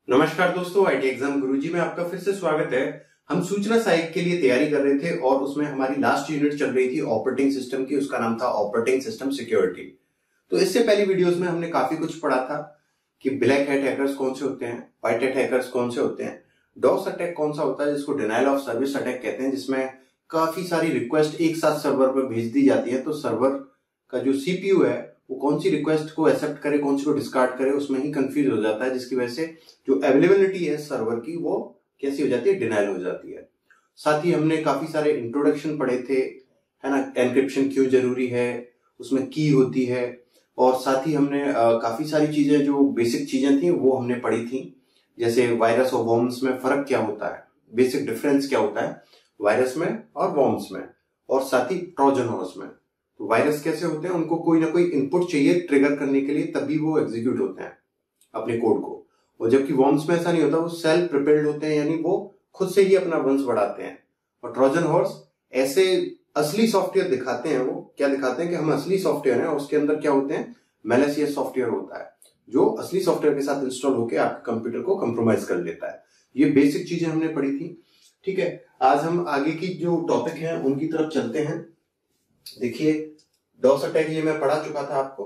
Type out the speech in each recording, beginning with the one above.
नमस्कार दोस्तों, IT exam गुरुजी में आपका फिर से स्वागत है। हम सूचना सहायक के लिए तैयारी कर रहे थे और उसमें हमारी लास्ट यूनिट चल रही थी ऑपरेटिंग सिस्टम की। उसका नाम था ऑपरेटिंग सिस्टम सिक्योरिटी। तो इससे पहली वीडियोस में हमने काफी कुछ पढ़ा था कि ब्लैक हैट हैकर्स कौन से होते हैं, व्हाइट हैट हैकर्स कौन से होते हैं, डॉस अटैक कौन सा होता है जिसको डिनायल ऑफ सर्विस अटैक कहते हैं, जिसमें काफी सारी रिक्वेस्ट एक साथ सर्वर पर भेज दी जाती है। तो सर्वर का जो सीपीयू है वो कौन सी रिक्वेस्ट को एक्सेप्ट करे, कौन सी को डिस्कार्ड करे, उसमें ही कंफ्यूज हो जाता है, जिसकी वजह से जो अवेलेबिलिटी है सर्वर की वो कैसी हो जाती है, डिनायल हो जाती है। साथ ही हमने काफी सारे इंट्रोडक्शन पढ़े थे, है ना, एनक्रिप्शन क्यों जरूरी है, उसमें की होती है, और साथ ही हमने काफी सारी चीजें जो बेसिक चीजें थी वो हमने पढ़ी थी, जैसे वायरस और वॉर्म्स में फर्क क्या होता है, बेसिक डिफरेंस क्या होता है वायरस में और वॉर्म्स में, और साथ ही ट्रोजन हॉर्स में। तो वायरस कैसे होते हैं, उनको कोई ना कोई इनपुट चाहिए ट्रिगर करने के लिए, तभी वो एग्जीक्यूट होते हैं अपने कोड को। और जबकि वॉर्म्स में ऐसा नहीं होता, वो सेल्फ प्रिपेयर्ड होते हैं, यानी वो खुद से ही अपना वंश बढ़ाते हैं। और ट्रोजन हॉर्स ऐसे असली सॉफ्टवेयर दिखाते हैं, वो क्या दिखाते हैं कि हम असली सॉफ्टवेयर हैं, और उसके अंदर क्या होते हैं, मैलिशियस सॉफ्टवेयर होता है जो असली सॉफ्टवेयर के साथ इंस्टॉल होकर आपके कंप्यूटर को कंप्रोमाइज कर लेता है। ये बेसिक चीजें हमने पढ़ी थी। ठीक है, आज हम आगे की जो टॉपिक है उनकी तरफ चलते हैं। देखिए, डॉस अटैक ये मैं पढ़ा चुका था आपको।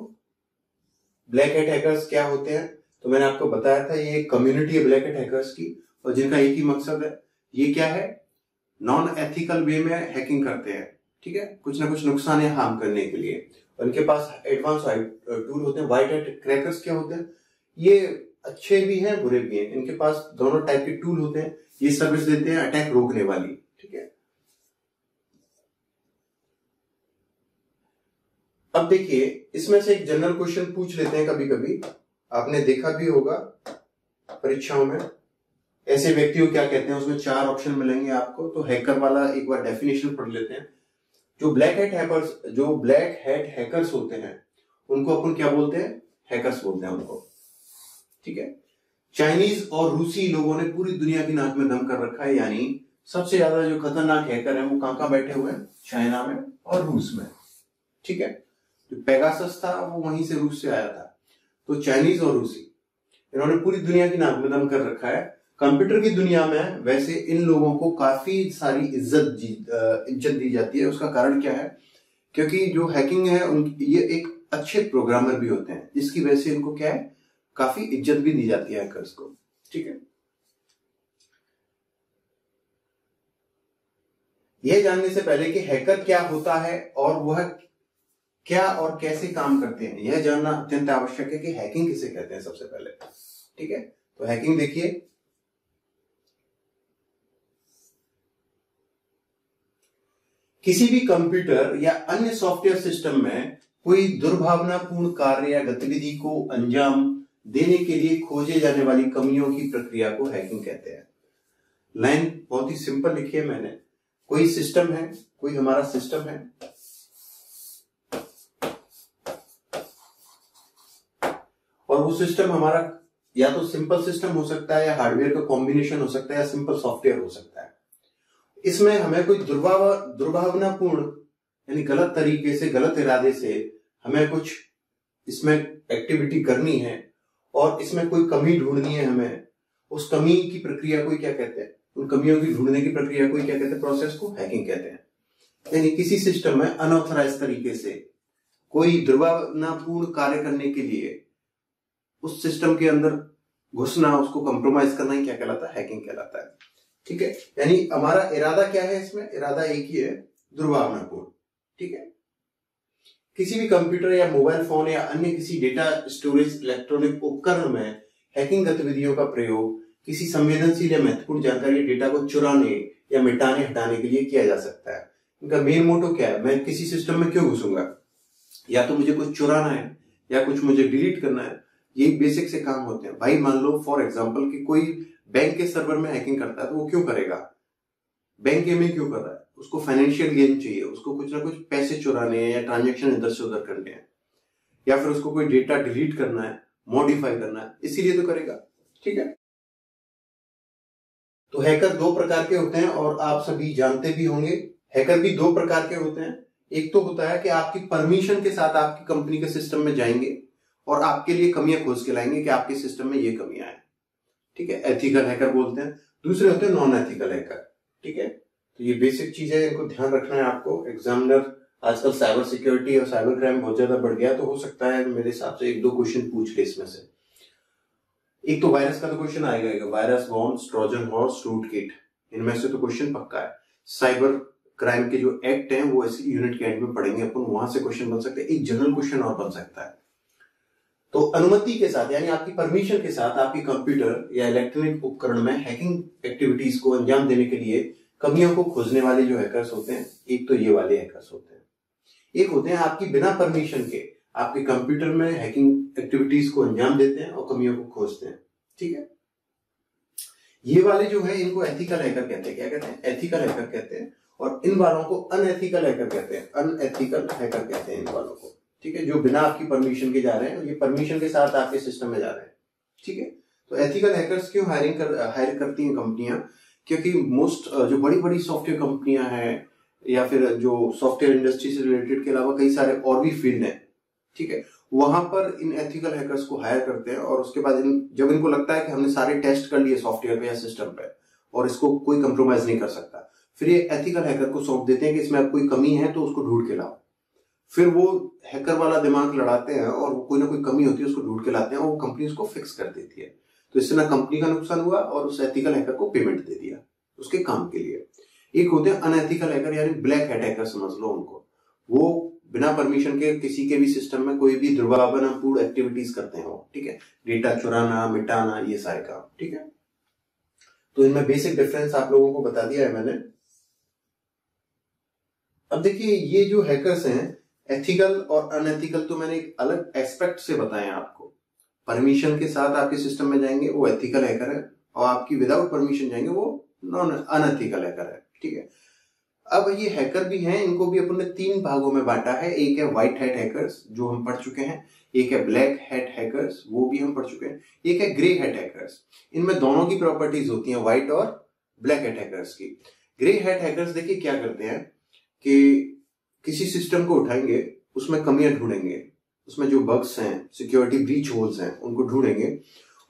ब्लैक हैट हैकर्स क्या होते हैं तो मैंने आपको बताया था, ये एक कम्युनिटी है ब्लैक हैट हैकर्स की, और जिनका एक ही मकसद है, ये क्या है, नॉन एथिकल वे में हैकिंग करते हैं। ठीक है, कुछ ना कुछ नुकसान या हार्म करने के लिए। उनके पास एडवांस टूल होते हैं। व्हाइट हैट क्रैकर्स क्या होते हैं, ये अच्छे भी हैं बुरे भी हैं, इनके पास दोनों टाइप के टूल होते हैं। ये सर्विस देते हैं अटैक रोकने वाली। ठीक है, अब देखिए, इसमें से एक जनरल क्वेश्चन पूछ लेते हैं। कभी कभी आपने देखा भी होगा परीक्षाओं में, ऐसे व्यक्ति को क्या कहते हैं, उसमें 4 ऑप्शन मिलेंगे आपको। तो हैकर वाला एक बार डेफिनेशन पढ़ लेते हैं। जो ब्लैक हैट हैकर्स होते हैं उनको अपन क्या बोलते हैं, हैकर्स बोलते हैं उनको। ठीक है, चाइनीज और रूसी लोगों ने पूरी दुनिया की नाक में दम कर रखा है, यानी सबसे ज्यादा जो खतरनाक हैकर है वो कहां बैठे हुए हैं, चाइना में और रूस में। ठीक है, जो पेगासस था वो वहीं से रूस से आया था। तो चाइनीज और रूसी, इन्होंने पूरी दुनिया की नाक में दम कर रखा है। कंप्यूटर की दुनिया में वैसे इन लोगों को काफी सारी इज्जत दी जाती है। उसका कारण क्या है, क्योंकि जो हैकिंग है ये एक अच्छे प्रोग्रामर भी होते हैं, जिसकी वजह से इनको क्या है, काफी इज्जत भी दी जाती है हैकर्स को। ठीक है, यह जानने से पहले कि हैकर क्या होता है और वह क्या और कैसे काम करते हैं, यह जानना अत्यंत आवश्यक है कि हैकिंग किसे कहते हैं सबसे पहले। ठीक है, तो हैकिंग देखिए, किसी भी कंप्यूटर या अन्य सॉफ्टवेयर सिस्टम में कोई दुर्भावनापूर्ण कार्य या गतिविधि को अंजाम देने के लिए खोजे जाने वाली कमियों की प्रक्रिया को हैकिंग कहते हैं। लाइन बहुत ही सिंपल लिखी है मैंने। कोई सिस्टम है, कोई हमारा सिस्टम है, और वो सिस्टम हमारा या तो सिंपल सिस्टम हो सकता है, या हार्डवेयर का कॉम्बिनेशन हो सकता है, या सिंपल सॉफ्टवेयर हो सकता है। इसमें हमें कोई दुर्भावनापूर्ण यानी गलत तरीके से, गलत इरादे से हमें कुछ इसमें एक्टिविटी करनी है, और इसमें कोई कमी ढूंढनी है हमें। उस कमी की प्रक्रिया को क्या कहते हैं, उन कमियों की ढूंढने की प्रक्रिया को क्या कहते हैं, प्रोसेस को हैकिंग कहते हैं। यानी किसी सिस्टम में अनऑथराइज तरीके से कोई दुर्भावनापूर्ण कार्य करने के लिए उस सिस्टम के अंदर घुसना, उसको कंप्रोमाइज करना ही क्या कहलाता है, हैकिंग कहलाता है। ठीक है, यानी हमारा इरादा क्या है, इसमें इरादा एक ही है, दुर्भावनापूर्ण। ठीक है, किसी भी कंप्यूटर या मोबाइल फोन या अन्य किसी डेटा स्टोरेज इलेक्ट्रॉनिक उपकरण में हैकिंग गतिविधियों का प्रयोग किसी संवेदनशील या महत्वपूर्ण जानकारी या डेटा को चुराने या मिटाने हटाने के लिए किया जा सकता है। इनका मेन मोटो क्या है, मैं किसी सिस्टम में क्यों घुसूंगा, या तो मुझे कुछ चुराना है या कुछ मुझे डिलीट करना है। ये बेसिक से काम होते हैं। भाई मान लो फॉर एग्जांपल कि कोई बैंक के सर्वर में हैकिंग करता है, तो वो क्यों करेगा, बैंक गेमिंग क्यों कर रहा है, उसको फाइनेंशियल गेन चाहिए, उसको कुछ ना कुछ पैसे चुराने हैं या ट्रांजैक्शन इधर से उधर करने हैं, या फिर उसको कोई डेटा डिलीट करना है, मॉडिफाई करना है, इसीलिए तो करेगा। ठीक है, तो हैकर 2 प्रकार के होते हैं, और आप सभी जानते भी होंगे। हैकर भी 2 प्रकार के होते हैं। एक तो होता है कि आपकी परमिशन के साथ आपकी कंपनी के सिस्टम में जाएंगे और आपके लिए कमियां खोज के लाएंगे कि आपके सिस्टम में ये कमियां हैं। ठीक है, एथिकल हैकर बोलते हैं। दूसरे होते हैं नॉन एथिकल हैकर, ठीक है। तो ये बेसिक चीज है, इनको ध्यान रखना है आपको। एग्जामिनर आजकल साइबर सिक्योरिटी और साइबर क्राइम बहुत ज्यादा बढ़ गया, तो हो सकता है मेरे हिसाब से 1-2 क्वेश्चन पूछ ले इसमें से। एक तो वायरस का तो क्वेश्चन आएगा, virus, worms, trojan horse, root kit, इनमें से तो क्वेश्चन पक्का है। साइबर क्राइम के जो एक्ट हैं वो इस यूनिट के एंड में पढ़ेंगे अपन, वहां से क्वेश्चन बन सकते हैं। एक जनरल क्वेश्चन और बन सकता है। तो अनुमति के साथ यानी आपकी परमिशन के साथ आपकी कंप्यूटर या इलेक्ट्रॉनिक उपकरण में हैकिंग एक्टिविटीज को अंजाम देने के लिए कमियों को खोजने वाले जो हैकर्स होते हैं, एक तो ये वाले हैकर्स होते हैं। एक होते हैं आपकी बिना परमिशन के आपके कंप्यूटर में हैकिंग एक्टिविटीज को अंजाम देते हैं और कमियों को खोजते हैं, ठीक है। ये वाले जो है इनको एथिकल हैकर कहते हैं। क्या कहते हैं? एथिकल हैकर कहते हैं। और इन वालों को अनएथिकल हैकर कहते हैं। अनएथिकल हैकर कहते हैं इन वालों को, ठीक है, जो बिना आपकी परमिशन के जा रहे हैं और ये परमिशन के साथ आपके सिस्टम में जा रहे हैं, ठीक है। तो एथिकल हैकर्स क्यों हायर करती हैं कंपनियां? क्योंकि मोस्ट जो बड़ी बड़ी सॉफ्टवेयर कंपनियां हैं या फिर जो सॉफ्टवेयर इंडस्ट्री से रिलेटेड के अलावा कई सारे और भी फील्ड हैं, ठीक है, वहां पर इन एथिकल हैकर्स को हायर करते हैं। और उसके बाद जब इनको लगता है कि हमने सारे टेस्ट कर लिए सॉफ्टवेयर पे या सिस्टम पे और इसको कोई कंप्रोमाइज नहीं कर सकता, फिर ये एथिकल हैकर को सौंप देते हैं कि इसमें अब कोई कमी है तो उसको ढूंढ के लाओ। फिर वो हैकर वाला दिमाग लड़ाते हैं और कोई ना कोई कमी होती है उसको ढूंढ के लाते हैं और वो कंपनी उसको फिक्स कर देती है। तो इससे ना कंपनी का नुकसान हुआ और उस एथिकल हैकर को पेमेंट दे दिया उसके काम के लिए। एक होते हैं अनएथिकल हैकर यानी ब्लैक हैट हैकर समझ लो उनको। वो बिना परमिशन के किसी के भी सिस्टम में कोई भी दुर्भावनापूर्ण एक्टिविटीज करते हैं वो, ठीक है, डेटा चुराना, मिटाना, ये सारे काम, ठीक है। तो इनमें बेसिक डिफरेंस आप लोगों को बता दिया है मैंने। अब देखिए ये जो हैकर्स हैं एथिकल और अनएथिकल तो मैंने एक अलग एस्पेक्ट से बताया आपको। परमिशन के साथ आपके सिस्टम में जाएंगे वो एथिकल हैकर है और आपकी विदाउट परमिशन जाएंगे वो नॉन अनएथिकल हैकर है, ठीक है। अब ये हैकर भी हैं, इनको भी अपन ने 3 भागों में बांटा है। एक है व्हाइट हैट हैकर्स जो हम पढ़ चुके हैं, एक है ब्लैक हैट हैकर्स वो भी हम पढ़ चुके हैं, एक है ग्रे हैट हैकर्स। इनमें दोनों की प्रॉपर्टीज होती हैं, व्हाइट और ब्लैक हैट हैकर्स की। ग्रे हैट हैकर्स देखिए क्या करते हैं कि किसी सिस्टम को उठाएंगे, उसमें कमियां ढूंढेंगे, उसमें जो बग्स हैं, सिक्योरिटी ब्रीच होल्स हैं, उनको ढूंढेंगे।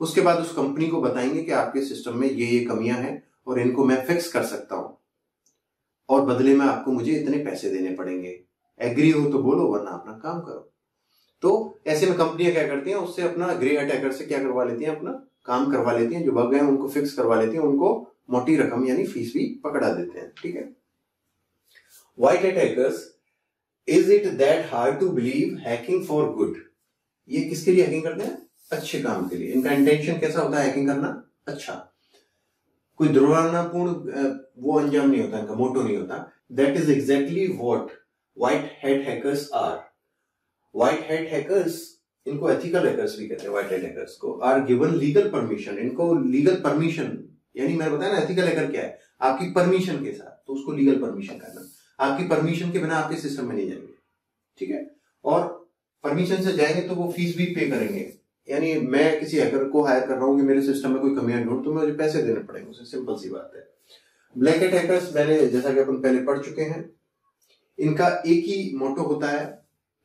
उसके बाद उस कंपनी को बताएंगे कि आपके सिस्टम में ये कमियां हैं और इनको मैं फिक्स कर सकता हूं और बदले में आपको मुझे इतने पैसे देने पड़ेंगे। एग्री हो तो बोलो वरना अपना काम करो। तो ऐसे में कंपनियां क्या करती हैं, उससे अपना ग्रे हैट हैकर से क्या करवा लेती हैं, अपना काम करवा लेती हैं, जो बग हैं उनको फिक्स करवा लेती हैं, उनको मोटी रकम यानी फीस भी पकड़ा देते हैं, ठीक है। White hat hackers, is it that hard to believe hacking for good? ये किसके लिए हैकिंग करते हैं? अच्छे काम के लिए। इनका इंटेंशन कैसा होता है हैकिंग करना? अच्छा, कोई दुर्भावनापूर्ण वो अंजाम नहीं होता, इनका मोटो नहीं होता। That is exactly what white hat hackers are. White hat hackers, इनको एथिकल हैकर्स भी कहते हैं, व्हाइट हैट हैकर्स को, आर गिवन लीगल परमिशन। इनको लीगल परमिशन यानी मैंने बताया ना एथिकल हैकर क्या है, आपकी परमिशन के साथ, तो उसको लीगल परमिशन करना। आपकी परमिशन के बिना आपके सिस्टम में नहीं जाएंगे, ठीक है। और परमिशन से जाएंगे तो वो फीस भी पे करेंगे। यानी मैं किसी हैकर को हायर कर रहा हूं कि मेरे सिस्टम में कोई कमियां ढूंढ, तो मुझे पैसे देने पड़ेंगे उसे, सिंपल सी बात है। ब्लैक हैट हैकर्स मैंने जैसा कि अपन पहले पढ़ चुके हैं, इनका एक ही मोटो होता है,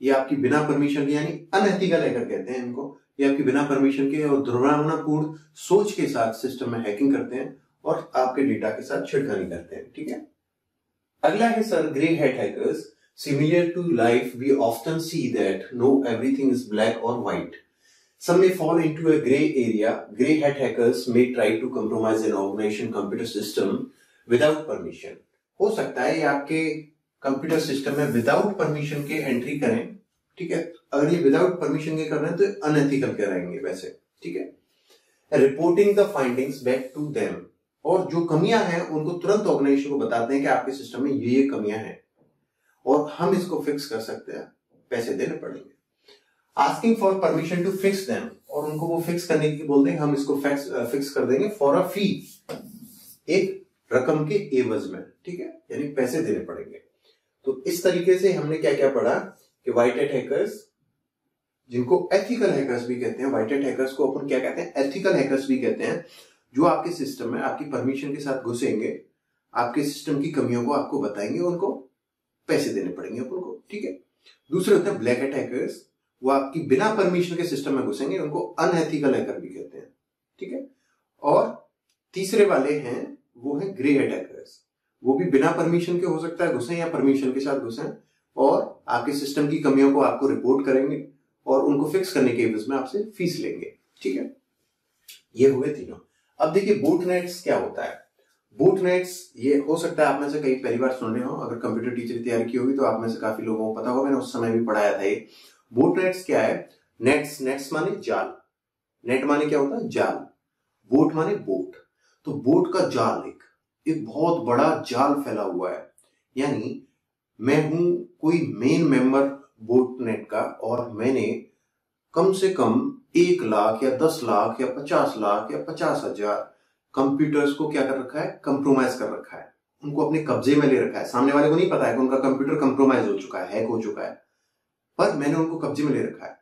ये आपकी बिना परमिशन के यानी अनएथिकल हैकर कहते हैं इनको, ये आपकी बिना परमिशन के और दुर्भावनापूर्ण सोच के साथ सिस्टम में हैकिंग करते हैं और आपके डेटा के साथ छिड़खानी करते हैं, ठीक है। अगला है sir grey hat hackers. Similar to life, we often see that no everything is black or white. Some may fall into a gray area. Gray hat hackers may try to compromise an organization computer system without permission. हो सकता है ये आपके computer system में without permission के entry करें, ठीक है। अगर ये विदाउट परमिशन के कर रहे हैं तो अनएथिकल कराएंगे वैसे, ठीक है। Reporting the findings back to them, और जो कमियां हैं उनको तुरंत ऑर्गेनाइजेशन को बताते हैं कि आपके सिस्टम में ये कमियां हैं और हम इसको फिक्स कर सकते हैं, पैसे देने पड़ेंगे। Asking for permission to fix them, और उनको वो फिक्स करने की बोलते हैं, हम इसको फिक्स कर देंगे फॉर अ फी, एक रकम के एवज में, ठीक है, यानी पैसे देने पड़ेंगे। तो इस तरीके से हमने क्या क्या पढ़ा कि व्हाइट हैट हैकर्स, जिनको एथिकल हैकर्स भी कहते हैं, व्हाइट हैट हैकर्स को अपन क्या कहते हैं, एथिकल हैकर्स भी कहते हैं, जो आपके सिस्टम में आपकी परमिशन के साथ घुसेंगे, आपके सिस्टम की कमियों को आपको बताएंगे, उनको पैसे देने पड़ेंगे अपन को, ठीक है। दूसरे होते हैं ब्लैक हैट हैकर्स, वो आपकी बिना परमिशन के सिस्टम में घुसेंगे, उनको अनएथिकल हैकर भी कहते हैं, ठीक है। और तीसरे वाले हैं वो है ग्रे अटैकर्स। वो भी बिना परमिशन के हो सकता है घुसे या परमिशन के साथ घुसे और आपके सिस्टम की कमियों को आपको रिपोर्ट करेंगे और उनको फिक्स करने के एवज में आपसे फीस लेंगे। ठीक है, ये हुए तीनों। अब देखिए बूटनेट्स क्या होता है। बूटनेट्स ये हो सकता है आप में से कई पहली बार सुन रहे हो, अगर कंप्यूटर टीचर की तैयारी की होगी तो आप में से काफी लोगों को पता होगा, मैंने उस समय भी पढ़ाया था ये। बूटनेट्स क्या है? नेट्स माने जाल, नेट माने क्या होता है? जाल, बोट माने बोट। तो बोट का जाल एक बहुत बड़ा जाल फैला हुआ है, यानी मैं हूं कोई मेन मेंबर बोटनेट का और मैंने कम से कम 1 लाख या 10 लाख या 50 लाख या 50,000 कंप्यूटर्स को क्या कर रखा है? कंप्रोमाइज कर रखा है, उनको अपने कब्जे में ले रखा है। सामने वाले को नहीं पता है कि उनका कंप्यूटर कंप्रोमाइज हो चुका है, हैक हो चुका है, पर मैंने उनको कब्जे में ले रखा है।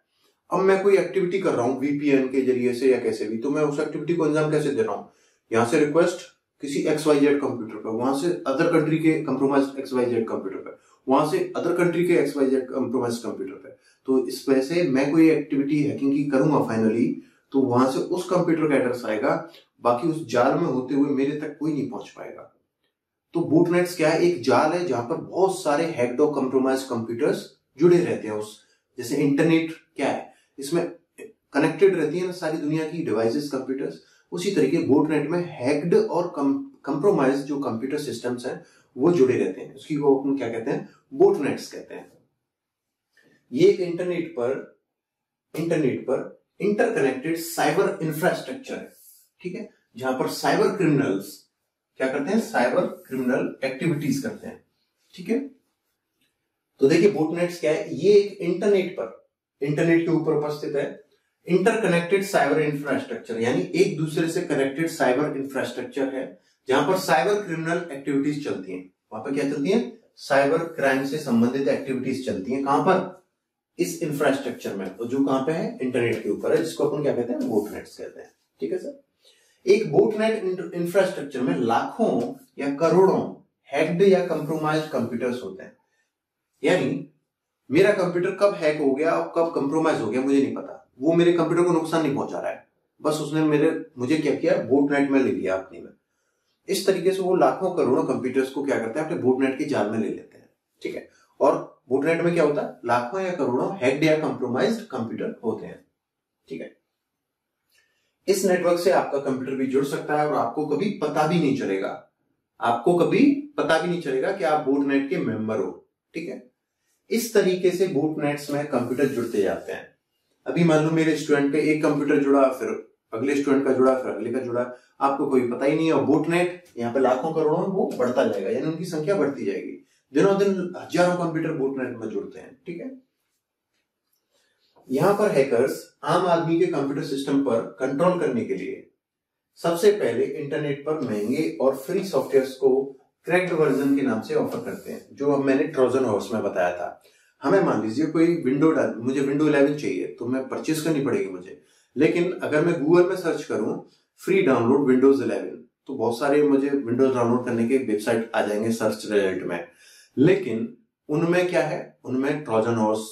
अब मैं कोई एक्टिविटी कर रहा हूं वीपीएन के जरिए से या कैसे भी, तो मैं उस एक्टिविटी को अंजाम कैसे दे रहा हूं? यहां से रिक्वेस्ट किसी XYZ कंप्यूटर पर, वहां से अदर कंट्री के कंप्रोमाइज XYZ कंप्यूटर पर, वहां से अदर कंट्री के XYZ कंप्रोमाइज कंप्यूटर पर। तो इस वजह से मैं कोई एक्टिविटी हैकिंग की करूंगा फाइनली, तो वहां से उस कंप्यूटर का एड्रेस आएगा, बाकी उस जाल में होते हुए मेरे तक कोई नहीं पहुंच पाएगा। तो बूटनेट्स क्या है? एक जाल है जहां पर बहुत सारे हैक्ड और कंप्रोमाइज कंप्यूटर्स जुड़े रहते हैं। उस जैसे इंटरनेट क्या है, इसमें कनेक्टेड रहती है ना सारी दुनिया की डिवाइसेस कंप्यूटर्स, उसी तरीके बूटनेट में हैक्ड और कंप्रोमाइज जो कंप्यूटर सिस्टम्स हैं वो जुड़े रहते हैं। उसकी वो अपन क्या कहते हैं? बूटनेट्स कहते हैं। ये एक इंटरनेट पर इंटरकनेक्टेड साइबर इंफ्रास्ट्रक्चर है, ठीक है, जहां पर साइबर क्रिमिनल्स क्या करते हैं? साइबर क्रिमिनल एक्टिविटीज करते हैं। ठीक है, तो देखिए बूटनेट्स क्या है? ये एक इंटरनेट के ऊपर उपस्थित है इंटरकनेक्टेड साइबर इंफ्रास्ट्रक्चर, यानी एक दूसरे से कनेक्टेड साइबर इंफ्रास्ट्रक्चर है जहां पर साइबर क्रिमिनल एक्टिविटीज चलती हैं। वहां पर क्या चलती हैं? साइबर क्राइम से संबंधित एक्टिविटीज चलती हैं। कहां पर? इस इंफ्रास्ट्रक्चर में, तो जो कहां पे है? इंटरनेट के ऊपर है, जिसको अपन क्या कहते हैं? बूटनेट्स कहते हैं। ठीक है सर, एक बूटनेट इंफ्रास्ट्रक्चर में लाखों या करोड़ों हैक्ड या कंप्रोमाइज्ड कंप्यूटर्स होते हैं। यानी मेरा कंप्यूटर कब हैक हो गया और कब कंप्रोमाइज हो गया मुझे नहीं पता, वो मेरे कंप्यूटर को नुकसान नहीं पहुंचा रहा है, बस उसने मुझे क्या किया? बूटनेट में ले लिया अपने में। इस तरीके से वो लाखों करोड़ों कंप्यूटर्स को क्या करते हैं? अपने बूटनेट के जाल में ले लेते हैं। ठीक है, और बूटनेट में क्या होता है? लाखों या करोड़ों हैक्ड या कंप्रोमाइज्ड कंप्यूटर होते हैं। ठीक है, इस नेटवर्क से आपका कंप्यूटर भी जुड़ सकता है और आपको कभी पता भी नहीं चलेगा कि आप बूटनेट के मेंबर हो। ठीक है, इस तरीके से बूटनेट्स में कंप्यूटर जुड़ते जाते हैं। अभी मान लो मेरे स्टूडेंट का एक कंप्यूटर जुड़ा, फिर अगले स्टूडेंट का जुड़ा, फिर अगले का जुड़ा, आपको कोई पता ही नहीं है। और बूटनेट यहाँ पे लाखों करोड़ों वो बढ़ता जाएगा, यानी उनकी संख्या बढ़ती जाएगी। दिनों दिन हजारों कंप्यूटर बूटनेट में जुड़ते हैं। ठीक है, यहां पर हैकर्स आम आदमी के कंप्यूटर सिस्टम पर कंट्रोल करने के लिए सबसे पहले इंटरनेट पर महंगे और फ्री सॉफ्टवेयर्स को क्रैक्ड वर्जन के नाम से ऑफर करते हैं, जो अब मैंने ट्रोजन हॉर्स में बताया था। हमें मान लीजिए कोई मुझे विंडो 11 चाहिए, तो मैं परचेज करनी पड़ेगी मुझे, लेकिन अगर मैं गूगल में सर्च करूं फ्री डाउनलोड विंडोज 11, तो बहुत सारे मुझे विंडोज डाउनलोड करने के वेबसाइट आ जाएंगे सर्च रिजल्ट में, लेकिन उनमें क्या है? उनमें ट्रोजन हॉर्स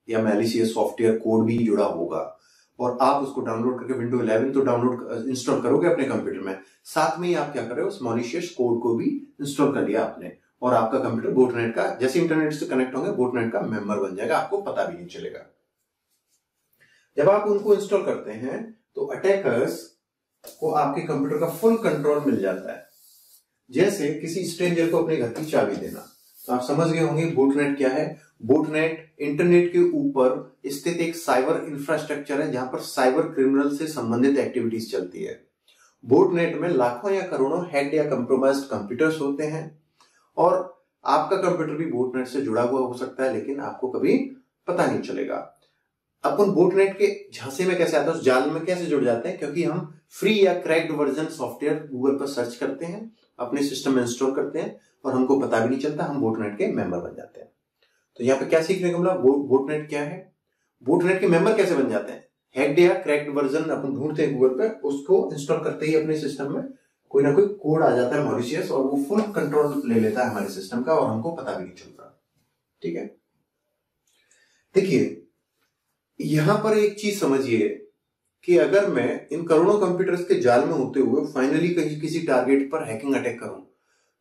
या मैलिशियस सॉफ्टवेयर कोड भी जुड़ा होगा, और आप उसको डाउनलोड करके विंडो 11 तो डाउनलोड इंस्टॉल करोगे अपने कंप्यूटर में, साथ में ही आप क्या कर रहे हो? उस मॉलिशियस कोड को भी इंस्टॉल कर लिया आपने, और आपका कंप्यूटर बूटनेट का, जैसे इंटरनेट से कनेक्ट होंगे, बूटनेट का मेंबर बन जाएगा, आपको पता भी नहीं चलेगा। जब आप उनको इंस्टॉल करते हैं तो अटैकर्स को आपके कंप्यूटर का फुल कंट्रोल मिल जाता है, जैसे किसी स्ट्रेंजर को अपने घर की चाबी देना। तो आप समझ गए होंगे बूटनेट क्या है। बूटनेट इंटरनेट के ऊपर स्थित एक साइबर इंफ्रास्ट्रक्चर है जहां पर साइबर क्रिमिनल से संबंधित एक्टिविटीज चलती है। बूटनेट में लाखों या करोड़ों हैक्ड या कंप्रोमाइज्ड कंप्यूटर्स होते हैं, और आपका कंप्यूटर भी बूटनेट से जुड़ा हुआ हो सकता है, लेकिन आपको कभी पता नहीं चलेगा। अपन बूटनेट के झांसे में कैसे आते हैं, उस जाल में कैसे जुड़ जाते हैं? क्योंकि हम फ्री या क्रैक्ड वर्जन सॉफ्टवेयर गूगल पर सर्च करते हैं, अपने सिस्टम में इंस्टॉल करते हैं, और हमको पता भी नहीं चलता, हम बूटनेट के मेंबर बन जाते हैं। तो यहाँ पे क्या सीखने को मिला? बूटनेट क्या है, बूटनेट के मेंबर कैसे बन जाते हैं? हैक्ड या क्रैक्ड वर्जन अपन ढूंढते हैं गूगल पे, उसको इंस्टॉल करते ही अपने सिस्टम में कोई ना कोई कोड आ जाता है मॉलिशियस, और वो फुल कंट्रोल ले लेता है हमारे सिस्टम का, और हमको पता भी नहीं चलता। ठीक है, देखिए यहां पर एक चीज समझिए कि अगर मैं इन करोड़ों कंप्यूटर्स के जाल में होते हुए फाइनली कहीं किसी टारगेट पर हैकिंग अटैक करूं,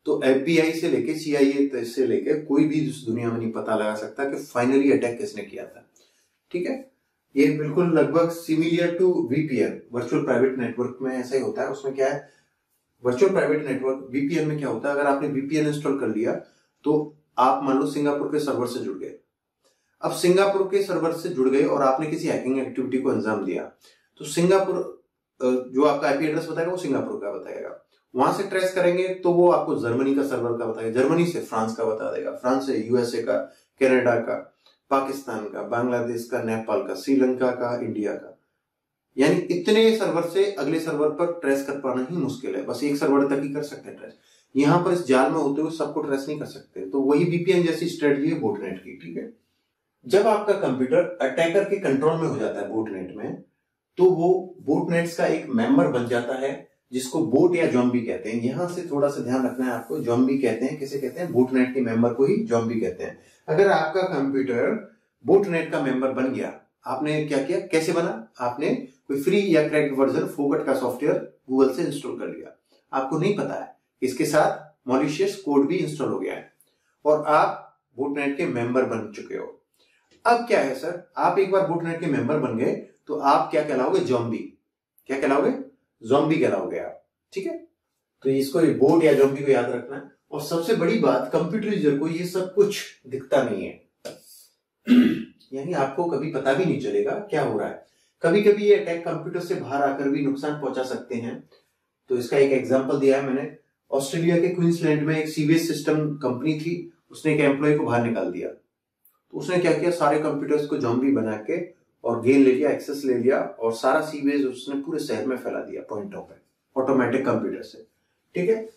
तो FBI से लेके CIA से लेके कोई भी इस दुनिया में नहीं पता लगा सकता कि फाइनली अटैक किसने किया था। ठीक है, ये बिल्कुल लगभग similar to VPN, virtual private network में ऐसा ही होता है। उसमें क्या है, वर्चुअल प्राइवेट नेटवर्क VPN में क्या होता है, अगर आपने VPN इंस्टॉल कर लिया तो आप मान लो सिंगापुर के सर्वर से जुड़ गए। अब सिंगापुर के सर्वर से जुड़ गए और आपने किसी हैकिंग एक्टिविटी को अंजाम दिया, तो सिंगापुर जो आपका IP एड्रेस बताएगा वो सिंगापुर का बताएगा। वहां से ट्रेस करेंगे तो वो आपको जर्मनी का सर्वर का बताएगा, जर्मनी से फ्रांस का बता देगा, फ्रांस से USA का, कनाडा का, पाकिस्तान का, बांग्लादेश का, नेपाल का, श्रीलंका का, इंडिया का। यानी इतने सर्वर से अगले सर्वर पर ट्रेस कर पाना ही मुश्किल है, बस एक सर्वर तक ही कर सकते हैं ट्रेस। यहां पर इस जाल में होते हुए सबको ट्रेस नहीं कर सकते, तो वही VPN जैसी स्ट्रेटजी है बोटनेट की। ठीक है, जब आपका कंप्यूटर अटैकर के कंट्रोल में हो जाता है बोटनेट में, तो वो बोटनेट्स का एक मेंबर बन जाता है, जिसको बोट या जॉम्बी कहते हैं। यहां से थोड़ा सा ध्यान रखना है आपको, जॉम्बी कहते हैं, किसे कहते हैं, बोटनेट के मेंबर को ही जॉम्बी कहते हैं। अगर आपका कंप्यूटर बोटनेट का मेंबर बन गया, आपने क्या किया, कैसे बना, आपने कोई फ्री या क्रैक्ड वर्जन फोकट का सॉफ्टवेयर गूगल से इंस्टॉल कर लिया, आपको नहीं पता है, इसके साथ मॉलिशियस कोड भी इंस्टॉल हो गया है और आप बोटनेट के मेंबर बन चुके हो। अब क्या है सर, आप एक बार बोटनेट के मेंबर बन गए तो आप क्या कहलाओगे, जॉम्बी। क्या कहलाओगे, जॉम्बी कहलाओगे आप। ठीक है, तो इसको बोट या जॉम्बी को याद रखना है। और सबसे बड़ी बात, कंप्यूटर यूजर को ये सब कुछ दिखता नहीं है यानी आपको कभी पता भी नहीं चलेगा क्या हो रहा है। कभी कभी ये अटैक कंप्यूटर से बाहर आकर भी नुकसान पहुंचा सकते हैं। तो इसका एक एग्जांपल दिया है मैंने। ऑस्ट्रेलिया के क्वींसलैंड में एक सीवेज सिस्टम कंपनी थी, उसने एक एम्प्लॉय को बाहर निकाल दिया। तो उसने क्या किया, सारे कंप्यूटर्स को जॉम्बी बना के और गेन ले लिया, एक्सेस ले लिया और सारा सीवेज उसने पूरे शहर में फैला दिया पॉइंटों पे, ऑटोमेटिक कंप्यूटर से। ठीक है,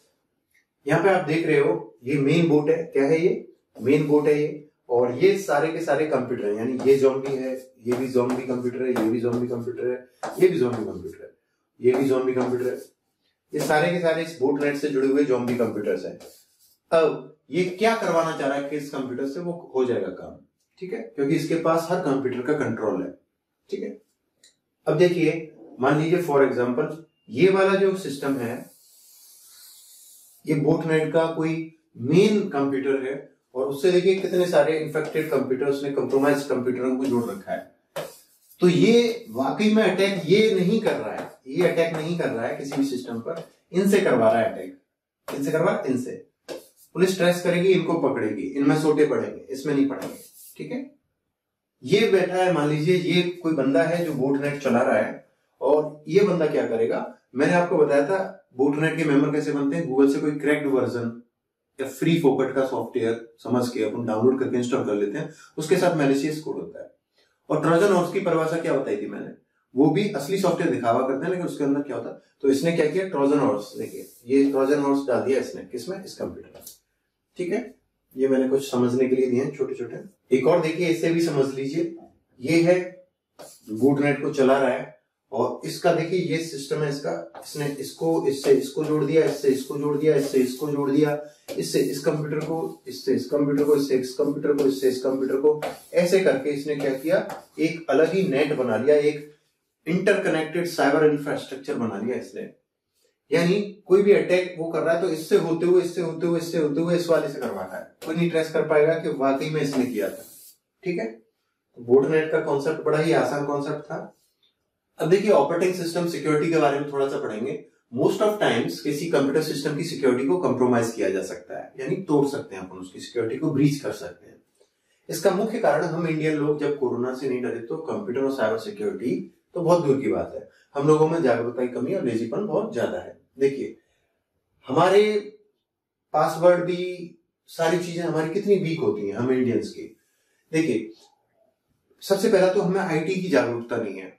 यहाँ पे आप देख रहे हो ये मेन बोट है। क्या है ये, मेन बोट है ये। और ये सारे के सारे कंप्यूटर है, यानी ये जॉम्बी है, ये भी जॉम्बी कंप्यूटर है, ये भी जॉम्बी कंप्यूटर है, ये भी जॉम्बी कंप्यूटर है, ये भी जॉम्बी कंप्यूटर है। ये सारे के सारे इस बोटनेट से जुड़े हुए जॉम्बी कंप्यूटर्स हैं। अब ये क्या करवाना चाह रहा है कि इस कंप्यूटर से वो हो जाएगा काम। ठीक है, क्योंकि इसके पास हर कंप्यूटर का कंट्रोल है। ठीक है, अब देखिए, मान लीजिए फॉर एग्जांपल ये वाला जो सिस्टम है, ये बोटनेट का कोई मेन कंप्यूटर है और उससे देखिए कितने सारे इन्फेक्टेड कंप्यूटर्स ने, कंप्रोमाइज कंप्यूटरों को जोड़ रखा है। तो ये वाकई में अटैक ये नहीं कर रहा है, ये अटैक नहीं कर रहा है किसी भी सिस्टम पर, इनसे करवा रहा है अटैक। इनसे करवा, इनसे पुलिस ट्रेस करेगी, इनको पकड़ेगी, इनमें सोटे पड़ेंगे, इसमें नहीं पड़ेंगे। ठीक है, ये बैठा है, मान लीजिए ये कोई बंदा है जो बोटनेट चला रहा है और ये बंदा क्या करेगा, मैंने आपको बताया था बोटनेट के मेंबर कैसे बनते हैं। गूगल से कोई क्रैक्ड वर्जन या फ्री फोकट का सॉफ्टवेयर समझ के अपन डाउनलोड करके इंस्टॉल कर लेते हैं, उसके साथ मैलिशियस कोड होता है। और ट्रोजन हॉर्स की परिभाषा क्या बताई थी मैंने, वो भी असली सॉफ्टवेयर दिखावा करते हैं लेकिन उसके अंदर क्या होता है। तो इसने क्या किया, ट्रोजन हॉर्स, देखिए ये ट्रोजन हॉर्स डाल दिया इसने, किसमें, इस कंप्यूटर में। ठीक है, ये मैंने कुछ समझने के लिए दिए हैं छोटे छोटे। एक और देखिए, इससे भी समझ लीजिए, ये है बोटनेट को चला रहा है और इसका देखिए ये सिस्टम है इसका, इसने इसको इससे इसको जोड़ दिया, इससे इसको जोड़ दिया, इससे इसको जोड़ दिया, इससे इस कंप्यूटर को, इससे इस कंप्यूटर को, इससे इस कंप्यूटर को, इससे इस कंप्यूटर को, ऐसे करके इसने क्या किया, एक अलग ही नेट बना लिया, एक इंटरकनेक्टेड साइबर इंफ्रास्ट्रक्चर बना लिया इसने। यानी कोई भी अटैक वो कर रहा है तो इससे होते हुए, इससे होते हुए, इससे होते हुए इस वाले से करवाता है, कोई नहीं ट्रेस कर पाएगा कि वाकई में इसने किया था। ठीक है, बोटनेट का कॉन्सेप्ट बड़ा ही आसान कॉन्सेप्ट था। अब देखिए, ऑपरेटिंग सिस्टम सिक्योरिटी के बारे में थोड़ा सा पढ़ेंगे। मोस्ट ऑफ टाइम्स किसी कंप्यूटर सिस्टम की सिक्योरिटी को कंप्रोमाइज किया जा सकता है, यानी तोड़ सकते हैं अपन, उसकी सिक्योरिटी को ब्रीच कर सकते हैं। इसका मुख्य कारण, हम इंडियन लोग जब कोरोना से नहीं डरे तो कंप्यूटर और साइबर सिक्योरिटी तो बहुत दूर की बात है, हम लोगों में जागरूकता की कमी और लेजीपन बहुत ज्यादा है। देखिए, हमारे पासवर्ड भी, सारी चीजें हमारी कितनी वीक होती हैं हम इंडियंस की। देखिए, सबसे पहला तो हमें IT की जागरूकता नहीं है,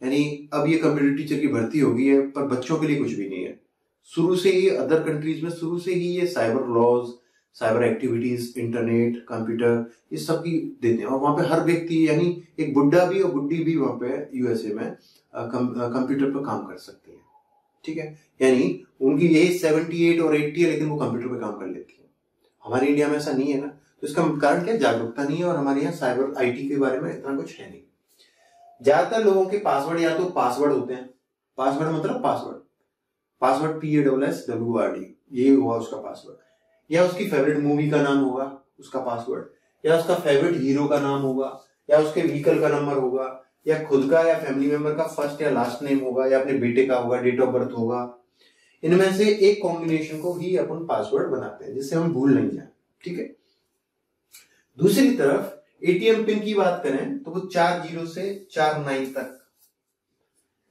यानी अब ये कंप्यूटर टीचर की भर्ती हो गई है पर बच्चों के लिए कुछ भी नहीं है। शुरू से ही अदर कंट्रीज में शुरू से ही ये cyber laws, cyber activities, internet, computer, ये सब की देते हैं। और वहां पे हर व्यक्ति, यानी एक बुढ़ा भी और बुढ़ी भी वहां पे USA में कंप्यूटर पर काम कर सकती है। ठीक है, यानी उनकी एज 78 और 80 है लेकिन वो कंप्यूटर पे काम कर लेती है। हमारे इंडिया में ऐसा नहीं है ना, तो इसका कारण क्या, जागरूकता नहीं है और हमारे यहाँ साइबर IT के बारे में इतना कुछ है नहीं। ज्यादातर लोगों के पासवर्ड या तो पासवर्ड होते हैं, पासवर्ड मतलब पासवर्ड, पासवर्ड PASSWORD, ये हुआ उसका पासवर्ड, या उसकी फेवरेट मूवी का नाम होगा उसका पासवर्ड, या उसका फेवरेट हीरो का नाम होगा, या उसके व्हीकल का नंबर होगा, या खुद का या फैमिली मेंबर का फर्स्ट या लास्ट नेम होगा, या अपने बेटे का होगा, डेट ऑफ बर्थ होगा। इनमें से एक कॉम्बिनेशन को ही अपन पासवर्ड बनाते हैं जिससे हम भूल नहीं जाए, ठीक है। दूसरी तरफ ATM पिन की बात करें तो वो 4 0 से 4 9 तक,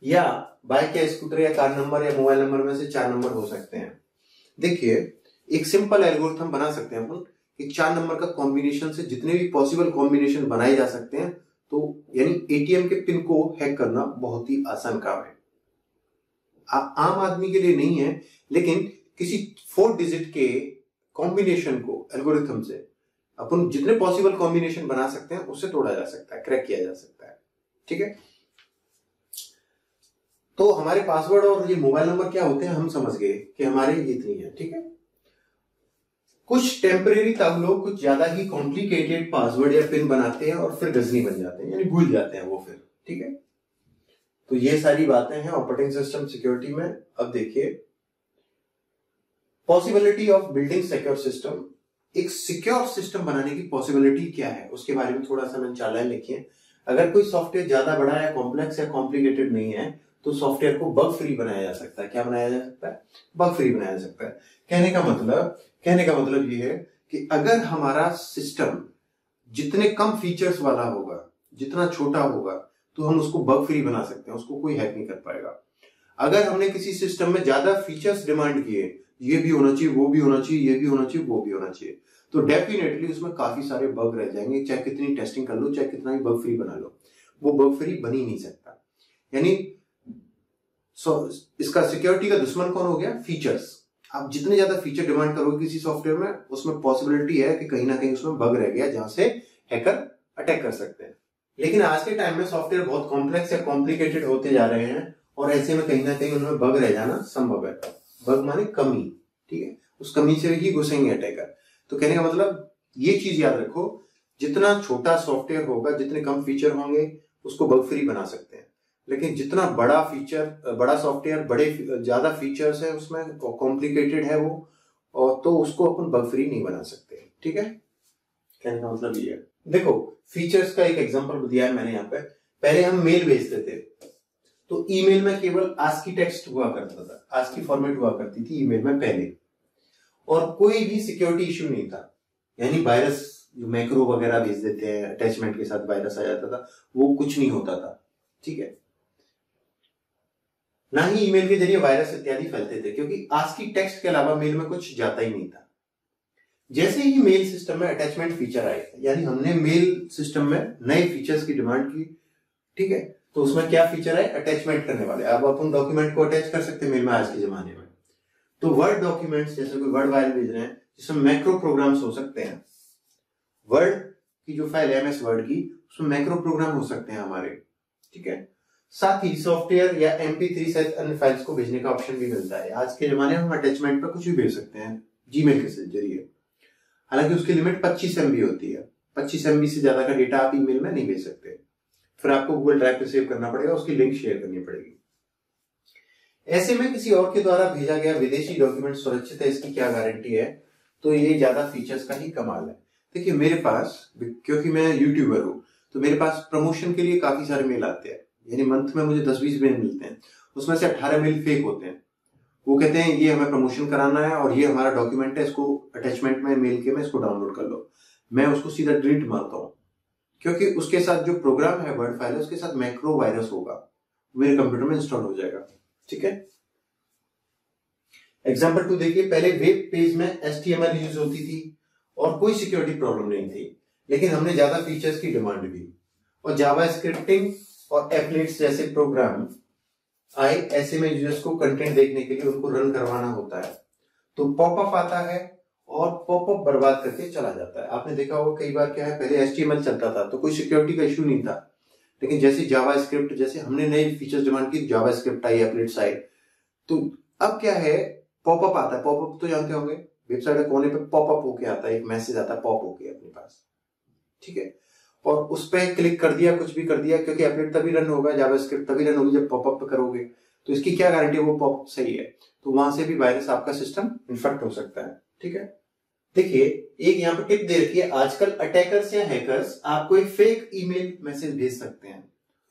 या बाइक या स्कूटर या कार नंबर या मोबाइल नंबर में से 4 नंबर हो सकते हैं। देखिए एक सिंपल एल्गोरिथम बना सकते हैं अपन कि 4 नंबर का कॉम्बिनेशन से जितने भी पॉसिबल कॉम्बिनेशन बनाए जा सकते हैं, तो यानी ATM के पिन को हैक करना बहुत ही आसान काम है। आम आदमी के लिए नहीं है, लेकिन किसी 4 डिजिट के कॉम्बिनेशन को एल्गोरिथम से अपन जितने पॉसिबल कॉम्बिनेशन बना सकते हैं उससे तोड़ा जा सकता है, क्रैक किया जा सकता है, ठीक है। तो हमारे पासवर्ड और ये मोबाइल नंबर क्या होते हैं हम समझ गए कि हमारे ये 3 है, ठीक है। कुछ टेम्परेरी तब लोग कुछ ज्यादा ही कॉम्प्लिकेटेड पासवर्ड या पिन बनाते हैं और फिर गजनी बन जाते हैं, यानी भूल जाते हैं वो फिर, ठीक है। तो ये सारी बातें हैं ऑपरेटिंग सिस्टम सिक्योरिटी में। अब देखिए possibility of building secure system, एक सिक्योर सिस्टम बनाने की पॉसिबिलिटी क्या है उसके बारे में थोड़ा सा मैंने चालान लिखिए। अगर कोई सॉफ्टवेयर ज्यादा बड़ा या कॉम्प्लेक्स या कॉम्प्लिकेटेड नहीं है तो सॉफ्टवेयर को बग फ्री बनाया जा सकता है। क्या बनाया जा सकता है? बग फ्री बनाया जा सकता है। कहने का मतलब ये है कि अगर हमारा सिस्टम जितने कम फीचर्स वाला होगा, जितना छोटा होगा, तो हम उसको बग फ्री बना सकते हैं, उसको कोई हैक नहीं कर पाएगा। अगर हमने किसी सिस्टम में ज्यादा फीचर्स डिमांड किए, ये भी होना चाहिए, वो भी होना चाहिए, ये भी होना चाहिए, वो भी होना चाहिए, तो डेफिनेटली उसमें काफी सारे बग रह जाएंगे। चाहे कितनी टेस्टिंग कर लो, चाहे कितना ही बग फ्री बना लो, वो बग फ्री बन ही नहीं सकता। यानी इसका सिक्योरिटी का दुश्मन कौन हो गया? फीचर्स। आप जितने ज्यादा फीचर डिमांड करोगे किसी सॉफ्टवेयर में, उसमें पॉसिबिलिटी है कि कहीं ना कहीं उसमें बग रह गया जहां से हैकर अटैक कर सकते हैं। लेकिन आज के टाइम में सॉफ्टवेयर बहुत कॉम्प्लेक्स या कॉम्प्लिकेटेड होते जा रहे हैं और ऐसे में कहीं ना कहीं उनमें बग रह जाना संभव है। बग माने कमी, ठीक है, उस कमी से ही घुसेंगे अटैकर। तो कहने का मतलब ये चीज याद रखो, जितना छोटा सॉफ्टवेयर होगा, जितने कम फीचर होंगे, उसको बग फ्री बना सकते हैं। लेकिन जितना बड़ा सॉफ्टवेयर, बड़े ज्यादा फीचर्स है उसमें, कॉम्प्लिकेटेड है वो, और तो उसको अपन बग फ्री नहीं बना सकते, ठीक है। कहने का मतलब ये है। देखो फीचर्स का एक एग्जांपल दिया है मैंने यहाँ पे। पहले हम मेल भेजते थे तो ईमेल में केवल आस्की टेक्स्ट हुआ करता था, आस्की फॉर्मेट हुआ करती थी ईमेल में पहले, और कोई भी सिक्योरिटी इश्यू नहीं था। यानी वायरस जो मैक्रो वगैरह भेज देते हैं, अटैचमेंट के साथ वायरस आ जाता था, वो कुछ नहीं होता था, ठीक है। ना ही ईमेल के जरिए वायरस इत्यादि फैलते थे, क्योंकि आस्की टेक्स्ट के अलावा मेल में कुछ जाता ही नहीं था। जैसे ही मेल सिस्टम में अटैचमेंट फीचर आए, यानी हमने मेल सिस्टम में नए फीचर्स की डिमांड की, ठीक है, तो उसमें क्या फीचर है? अटैचमेंट करने वाले। अब अपन डॉक्यूमेंट को अटैच कर सकते हैं मेल में आज के जमाने में। तो वर्ड डॉक्यूमेंट्स, जैसे कोई वर्ड फाइल भेज रहे हैं जिसमें मैक्रो प्रोग्राम्स हो सकते हैं, वर्ड की जो फाइल है MS वर्ड की, उसमें मैक्रो प्रोग्राम हो सकते हैं हमारे, ठीक है। साथ ही सॉफ्टवेयर या MP3 सहित अन्य फाइल्स को भेजने का ऑप्शन भी मिलता है। आज के जमाने में हम अटैचमेंट पर कुछ भी भेज सकते हैं जीमेल के जरिए। हालांकि उसकी लिमिट 25 MB होती है। 25 MB से ज्यादा का डेटा आप ईमेल में नहीं भेज सकते, फिर आपको गूगल ड्राइव पे सेव करना पड़ेगा, उसकी लिंक शेयर करनी पड़ेगी। ऐसे में किसी और के द्वारा भेजा गया विदेशी डॉक्यूमेंट सुरक्षित है, इसकी क्या गारंटी है? तो ये ज्यादा फीचर्स का ही कमाल है। देखिए मेरे पास, क्योंकि मैं यूट्यूबर हूं, तो मेरे पास प्रमोशन के लिए काफी सारे मेल आते हैं। यानी मंथ में मुझे 10-20 मेल मिलते हैं, उसमें से 18 मेल फेक होते हैं। वो कहते हैं ये हमें प्रमोशन कराना है और ये हमारा डॉक्यूमेंट है, इसको अटैचमेंट में मेल के में इसको डाउनलोड कर लो। मैं उसको सीधा डिलीट मारता हूँ, क्योंकि उसके साथ जो प्रोग्राम है, वर्ड फाइल है, उसके साथ मैक्रो वायरस होगा, मेरे कंप्यूटर में इंस्टॉल हो जाएगा, ठीक है। एग्जाम्पल 2 देखिए। पहले वेब पेज में HTML यूज होती थी और कोई सिक्योरिटी प्रॉब्लम नहीं थी, लेकिन हमने ज्यादा फीचर्स की डिमांड की और जावा स्क्रिप्टिंग और एप्लेट्स जैसे प्रोग्राम आए। ऐसे में यूजर्स को कंटेंट देखने के लिए उनको रन करवाना होता है, तो पॉपअप आता है और पॉपअप बर्बाद करके चला जाता है। आपने देखा होगा कई बार क्या है, पहले HTML चलता था तो कोई सिक्योरिटी का इश्यू नहीं था, लेकिन जैसे जावा स्क्रिप्ट, जैसे हमने नई फीचर्स डिमांड की, जावा स्क्रिप्ट आई, एप्लेट्स आए, तो अब क्या है, पॉपअप आता है। पॉपअप तो जानते होंगे, वेबसाइट के कोने पे पॉपअप होके आता है, एक मैसेज आता है पॉप होके अपने पास, ठीक है। और उस पर क्लिक कर दिया, कुछ भी कर दिया, क्योंकि एप्लेट तभी रन होगा, जावास्क्रिप्ट तभी रन होगी जब पॉपअप करोगे। तो इसकी क्या गारंटी है वो पॉपअप सही है, तो वहां से भी वायरस आपका सिस्टम इन्फेक्ट हो सकता है। ठीक है, देखिए एक यहाँ पर टिप दे रखी है, आजकल अटैकर्स या हैकर्स आपको एक फेक ईमेल मैसेज भेज सकते हैं।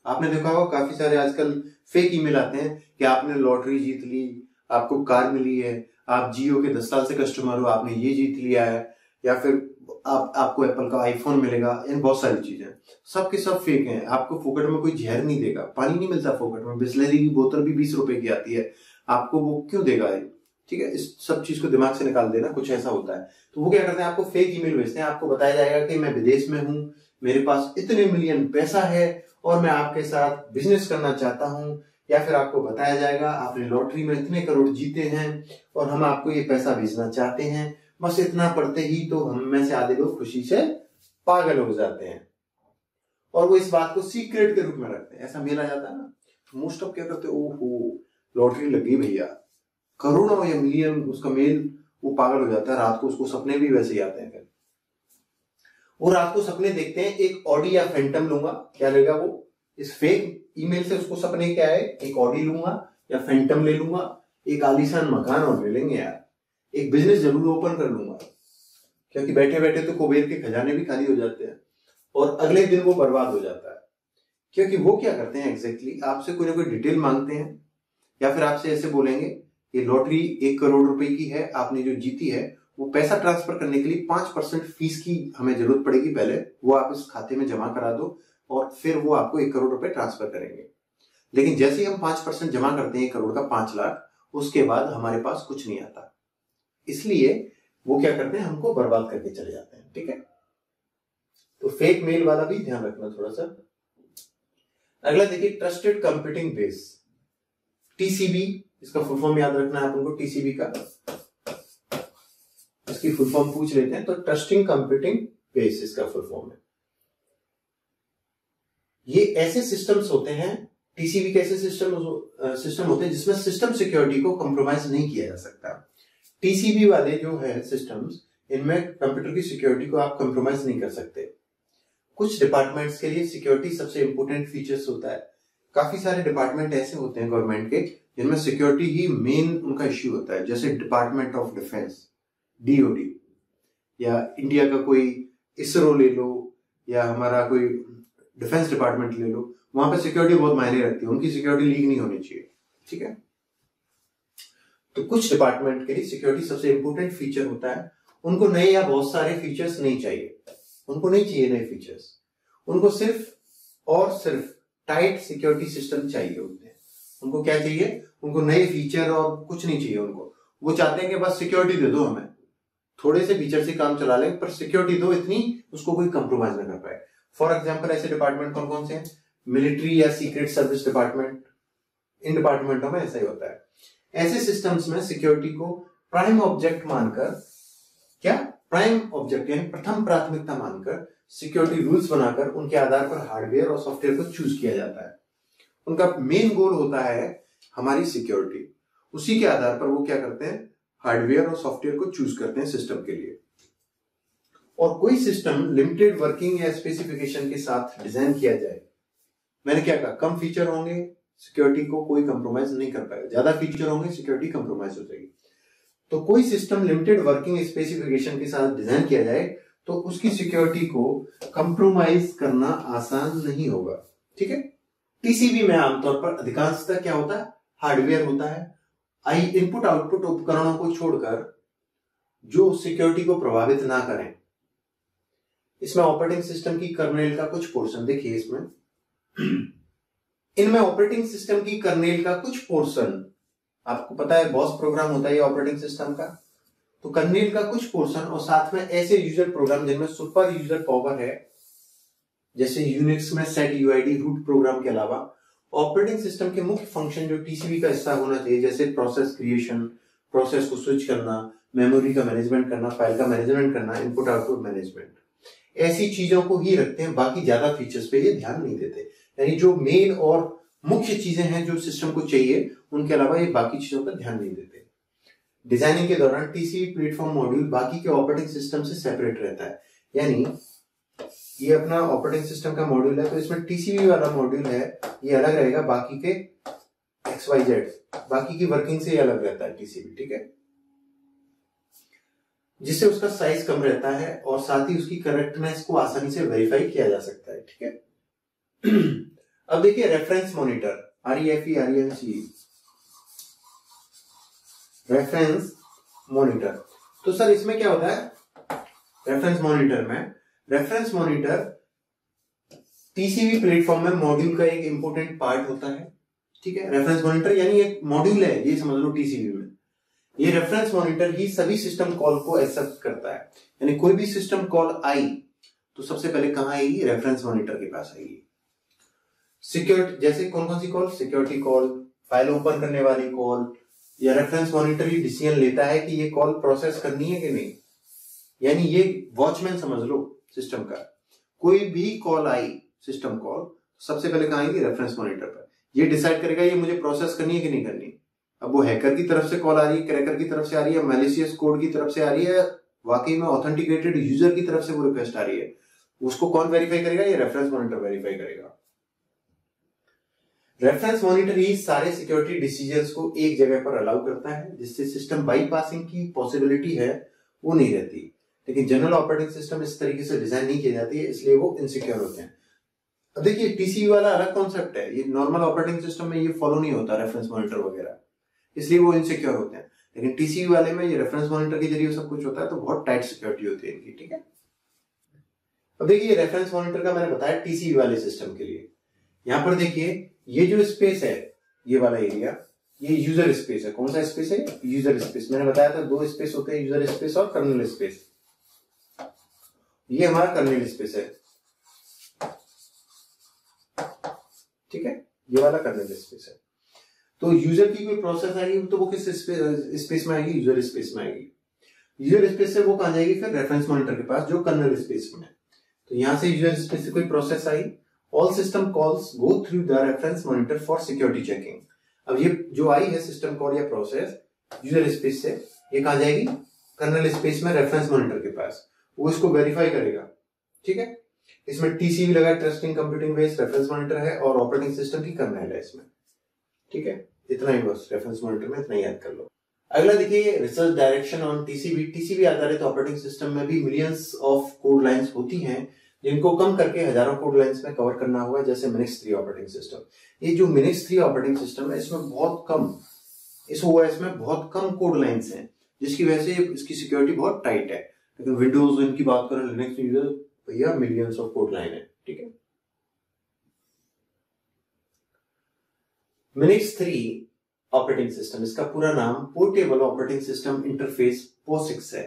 आपने देखा होगा काफी सारे आजकल फेक ईमेल आते हैं कि आपने लॉटरी जीत ली, आपको कार मिली है, आप जियो के 10 साल से कस्टमर हो, आपने ये जीत लिया है, या फिर आपको एप्पल का आईफोन मिलेगा, इन बहुत सारी चीजें सब के सब फेक हैं। आपको फोकट में कोई जहर नहीं देगा, पानी नहीं मिलता फोकट में, बिस्लरी की बोतल भी 20 रुपए की आती है, आपको वो क्यों देगा? ठीक है, इस सब चीज को दिमाग से निकाल देना, कुछ ऐसा होता है। तो वो क्या करते हैं, आपको फेक ईमेल भेजते हैं, आपको बताया जाएगा कि मैं विदेश में हूं, मेरे पास इतने मिलियन पैसा है और मैं आपके साथ बिजनेस करना चाहता हूं, या फिर आपको बताया जाएगा आपने लॉटरी में इतने करोड़ जीते हैं और हम आपको ये पैसा भेजना चाहते हैं। बस इतना पढ़ते ही तो हम में से आधे लोग खुशी से पागल हो जाते हैं और वो इस बात को सीक्रेट के रूप में रखते हैं। ऐसा मेल आ जाता है ना, मोस्ट ऑफ क्या करते हैं, ओहो लॉटरी लगी भैया, करोड़ों या मिलियन, उसका मेल, वो पागल हो जाता है। रात को उसको सपने भी वैसे ही आते हैं। फिर वो रात को सपने देखते हैं, एक ऑडी या फैंटम लूंगा, क्या लेगा वो इस फेक ईमेल से, उसको सपने क्या है, एक ऑडी लूंगा या फैंटम ले लूंगा, एक आलीशान मकान और ले लेंगे यार, एक बिजनेस जरूर ओपन कर लूंगा, क्योंकि बैठे बैठे तो कुबेर के खजाने भी खाली हो जाते हैं और अगले दिन वो बर्बाद हो जाता है। क्योंकि वो क्या करते हैं एग्जैक्टली, आपसे कोई ना कोई डिटेल मांगते हैं या फिर आपसे ऐसे बोलेंगे ये लॉटरी 1 करोड़ रुपए की है, आपने जो जीती है, वो पैसा ट्रांसफर करने के लिए 5% फीस की हमें जरूरत पड़ेगी, पहले वो आप इस खाते में जमा करा दो और फिर वो आपको 1 करोड़ रुपए ट्रांसफर करेंगे। लेकिन जैसे ही हम 5% जमा करते हैं 1 करोड़ का 5 लाख, उसके बाद हमारे पास कुछ नहीं आता, इसलिए वो क्या करते हैं, हमको बर्बाद करके चले जाते हैं। ठीक है, तो फेक मेल वाला भी ध्यान रखना थोड़ा सा। अगला देखिए, ट्रस्टेड कंप्यूटिंग बेस, टीसीबी, इसका फुल फॉर्म याद रखना है आपको, टीसीबी का, इसकी फुल फॉर्म पूछ लेते हैं तो ट्रस्टिंग कंप्यूटिंग बेस इसका फुल फॉर्म है। ये ऐसे सिस्टम्स होते हैं, टीसीबी के ऐसे सिस्टम होते हैं जिसमें सिस्टम सिक्योरिटी को कंप्रोमाइज नहीं किया जा सकता। टीसीबी वाले जो है सिस्टम्स, इनमें कंप्यूटर की सिक्योरिटी को आप कंप्रोमाइज नहीं कर सकते। कुछ डिपार्टमेंट्स के लिए सिक्योरिटी सबसे इंपॉर्टेंट फीचर्स होता है। काफी सारे डिपार्टमेंट ऐसे होते हैं गवर्नमेंट के जिनमें सिक्योरिटी ही मेन उनका इश्यू होता है, जैसे डिपार्टमेंट ऑफ डिफेंस डीओडी, या इंडिया का कोई इसरो ले लो, या हमारा कोई डिफेंस डिपार्टमेंट ले लो, वहां पे सिक्योरिटी बहुत मायने रखती है, उनकी सिक्योरिटी लीक नहीं होनी चाहिए। ठीक है, तो कुछ डिपार्टमेंट के लिए सिक्योरिटी सबसे इंपॉर्टेंट फीचर होता है, उनको नए या बहुत सारे फीचर्स नहीं चाहिए, उनको नहीं चाहिए नए फीचर्स, उनको सिर्फ और सिर्फ टाइट सिक्योरिटी सिस्टम चाहिए होते हैं। उनको क्या चाहिए, उनको नए फीचर और कुछ नहीं चाहिए उनको, वो चाहते हैं कि बस सिक्योरिटी दे दो, हमें थोड़े से फीचर से काम चला लें पर सिक्योरिटी दो इतनी, उसको कोई कंप्रोमाइज ना कर पाए। फॉर एग्जाम्पल ऐसे डिपार्टमेंट कौन कौन से हैं, मिलिट्री या सीक्रेट सर्विस डिपार्टमेंट, इन डिपार्टमेंटों में ऐसा ही होता है। ऐसे सिस्टम्स में सिक्योरिटी को प्राइम ऑब्जेक्ट मानकर, क्या प्राइम ऑब्जेक्ट यानी प्रथम प्राथमिकता मानकर सिक्योरिटी रूल्स बनाकर उनके आधार पर हार्डवेयर और सॉफ्टवेयर को चूज किया जाता है। उनका मेन गोल होता है हमारी सिक्योरिटी, उसी के आधार पर वो क्या करते हैं, हार्डवेयर और सॉफ्टवेयर को चूज करते हैं सिस्टम के लिए। और कोई सिस्टम लिमिटेड वर्किंग या स्पेसिफिकेशन के साथ डिजाइन किया जाए, मैंने क्या कहा, कम फीचर होंगे सिक्योरिटी को कोई कंप्रोमाइज नहीं कर पाएगा, ज्यादा फीचर होंगे सिक्योरिटी कंप्रोमाइज हो जाएगी। तो कोई सिस्टम लिमिटेड वर्किंग स्पेसिफिकेशन के साथ डिजाइन किया जाए तो उसकी सिक्योरिटी को कंप्रोमाइज करना आसान नहीं होगा। ठीक है, टीसीबी में आमतौर पर अधिकांशतः क्या होता है, हार्डवेयर होता है, इनपुट आउटपुट उपकरणों को छोड़कर जो सिक्योरिटी को प्रभावित ना करें। इसमें ऑपरेटिंग सिस्टम की कर्नेल का कुछ पोर्शन देखिए, इसमें इनमें ऑपरेटिंग सिस्टम की कर्नेल का कुछ पोर्शन, आपको पता है बॉस प्रोग्राम होता है ऑपरेटिंग सिस्टम का, तो कर्नेल का कुछ पोर्शन और साथ में ऐसे यूजर प्रोग्राम जिनमें सुपर यूजर पावर है, जैसे यूनिक्स में सेट यूआईडी रूट प्रोग्राम के अलावा ऑपरेटिंग सिस्टम के मुख्य फंक्शन जो टीसीबी का हिस्सा होना चाहिए, जैसे प्रोसेस क्रिएशन, प्रोसेस को स्विच करना, मेमोरी का मैनेजमेंट करना, फाइल का मैनेजमेंट करना, इनपुट आउटपुट मैनेजमेंट, ऐसी चीजों को ही रखते हैं, बाकी ज्यादा फीचर्स पे ये ध्यान नहीं देते। यानी जो मेन और मुख्य चीजें हैं जो सिस्टम को चाहिए, उनके अलावा ये बाकी चीजों पर ध्यान नहीं देते। डिजाइनिंग के दौरान टीसीबी प्लेटफॉर्म मॉड्यूल बाकी के ऑपरेटिंग सिस्टम से सेपरेट रहता है, यानी ये अपना ऑपरेटिंग सिस्टम का मॉड्यूल है, तो इसमें टीसीबी वाला मॉड्यूल है ये अलग रहेगा, बाकी के XYZ बाकी की वर्किंग से ये अलग रहता है टीसीबी, ठीक है, जिससे उसका साइज कम रहता है और साथ ही उसकी करेक्टनेस को आसानी से वेरीफाई किया जा सकता है, ठीक है। अब देखिए reference monitor, REFE reference monitor. तो सर इसमें क्या होता है रेफरेंस मॉनिटर टीसीबी प्लेटफॉर्म में मॉड्यूल का एक इंपॉर्टेंट पार्ट होता है, ठीक है। रेफरेंस मॉनिटर यानी एक मॉड्यूल है, ये समझ लो टीसीबी में। ये रेफरेंस मॉनिटर ही सभी सिस्टम कॉल को एक्सेप्ट करता है, यानी कोई भी सिस्टम कॉल आई तो सबसे पहले कहां आएगी, रेफरेंस मॉनिटर के पास आएगी। सिक्योरिटी, जैसे कौन कौन सी call, security call, file open करने वाली कॉल, या रेफरेंस मॉनिटर ही डिसीजन लेता है कि ये कॉल प्रोसेस करनी है कि नहीं, यानी ये वॉचमैन समझ लो सिस्टम का। कोई भी कॉल आई सिस्टम कॉल, सबसे पहले कहां आएगी, रेफरेंस मॉनिटर पर। ये डिसाइड करेगा ये मुझे प्रोसेस करनी है कि नहीं करनी। अब वो हैकर की तरफ से कॉल आ रही है, क्रैकर की तरफ से आ रही है, मैलिशियस कोड की तरफ से आ रही है, वाकई में ऑथेंटिकेटेड यूजर की तरफ से वो रिक्वेस्ट आ रही है, उसको कौन वेरीफाई करेगा, ये रेफरेंस मॉनिटर वेरीफाई करेगा। रेफरेंस मॉनिटर ही सारे सिक्योरिटी डिसीजंस को एक जगह पर अलाउ करता है, जिससे सिस्टम बाईपासिंग की पॉसिबिलिटी है वो नहीं रहती। लेकिन जनरल ऑपरेटिंग सिस्टम इस तरीके से डिजाइन नहीं की जाती है, इसलिए वो इनसिक्योर होते हैं। अब देखिए टीसीबी वाला अलग कॉन्सेप्ट है, ये नॉर्मल ऑपरेटिंग सिस्टम में ये फॉलो नहीं होता रेफरेंस मॉनिटर वगैरह, इसलिए वो इनसिक्योर होते हैं। लेकिन टीसीबी वाले में ये रेफरेंस मॉनिटर के जरिए सब कुछ होता है, तो बहुत टाइट सिक्योरिटी होती है इनकी, ठीक है। अब देखिए रेफरेंस मॉनिटर का मैंने बताया टीसीबी वाले सिस्टम के लिए। यहां पर देखिए ये जो स्पेस है, ये वाला एरिया, ये यूजर स्पेस है। कौन सा स्पेस है, यूजर स्पेस। मैंने बताया था दो स्पेस होते हैं, यूजर स्पेस और कर्नेल स्पेस। ये हमारा कर्नेल स्पेस है, ठीक है, ये वाला कर्नेल स्पेस है। तो यूजर की कोई प्रोसेस आएगी तो वो किस स्पेस में आएगी, यूजर स्पेस में आएगी। यूजर स्पेस से वो कहां जाएगी, फिर रेफरेंस मॉनिटर के पास जो कर्नेल स्पेस में है। तो यहां से यूजर स्पेस से कोई process I, all system calls go through the reference monitor for security checking. अब ये जो आई है सिस्टम कॉल या प्रोसेस यूजर स्पेस से, ये कहां जाएगी, कर्नेल स्पेस में रेफरेंस मॉनिटर के पास, वो इसको वेरीफाई करेगा, ठीक है। इसमें टीसीबी लगा, trusting computing based reference monitor है, और ऑपरेटिंग सिस्टम की कर्नेल है इसमें, ठीक है। इतना ही बस रेफरेंस मॉनिटर में इतना याद कर लो। अगला देखिए research direction on TCB. TCB आधारित ऑपरेटिंग सिस्टम में भी मिलियंस ऑफ कोड लाइंस होती हैं, जिनको कम करके हजारों कोड लाइंस में कवर करना होगा, जैसे मिनिक्स 3 ऑपरेटिंग सिस्टम। ये जो मिनिक्स 3 ऑपरेटिंग सिस्टम है, इसमें बहुत कम, इस ओएस में बहुत कम कोड लाइंस हैं, जिसकी वजह से इसकी सिक्योरिटी बहुत टाइट है। लेकिन विंडोज इनकी बात करें, लिनक्स यूजर, भैया मिलियंस ऑफ कोड लाइन है, ठीक है। मिनिक्स 3 ऑपरेटिंग सिस्टम, इसका पूरा नाम portable operating system interface POSIX है।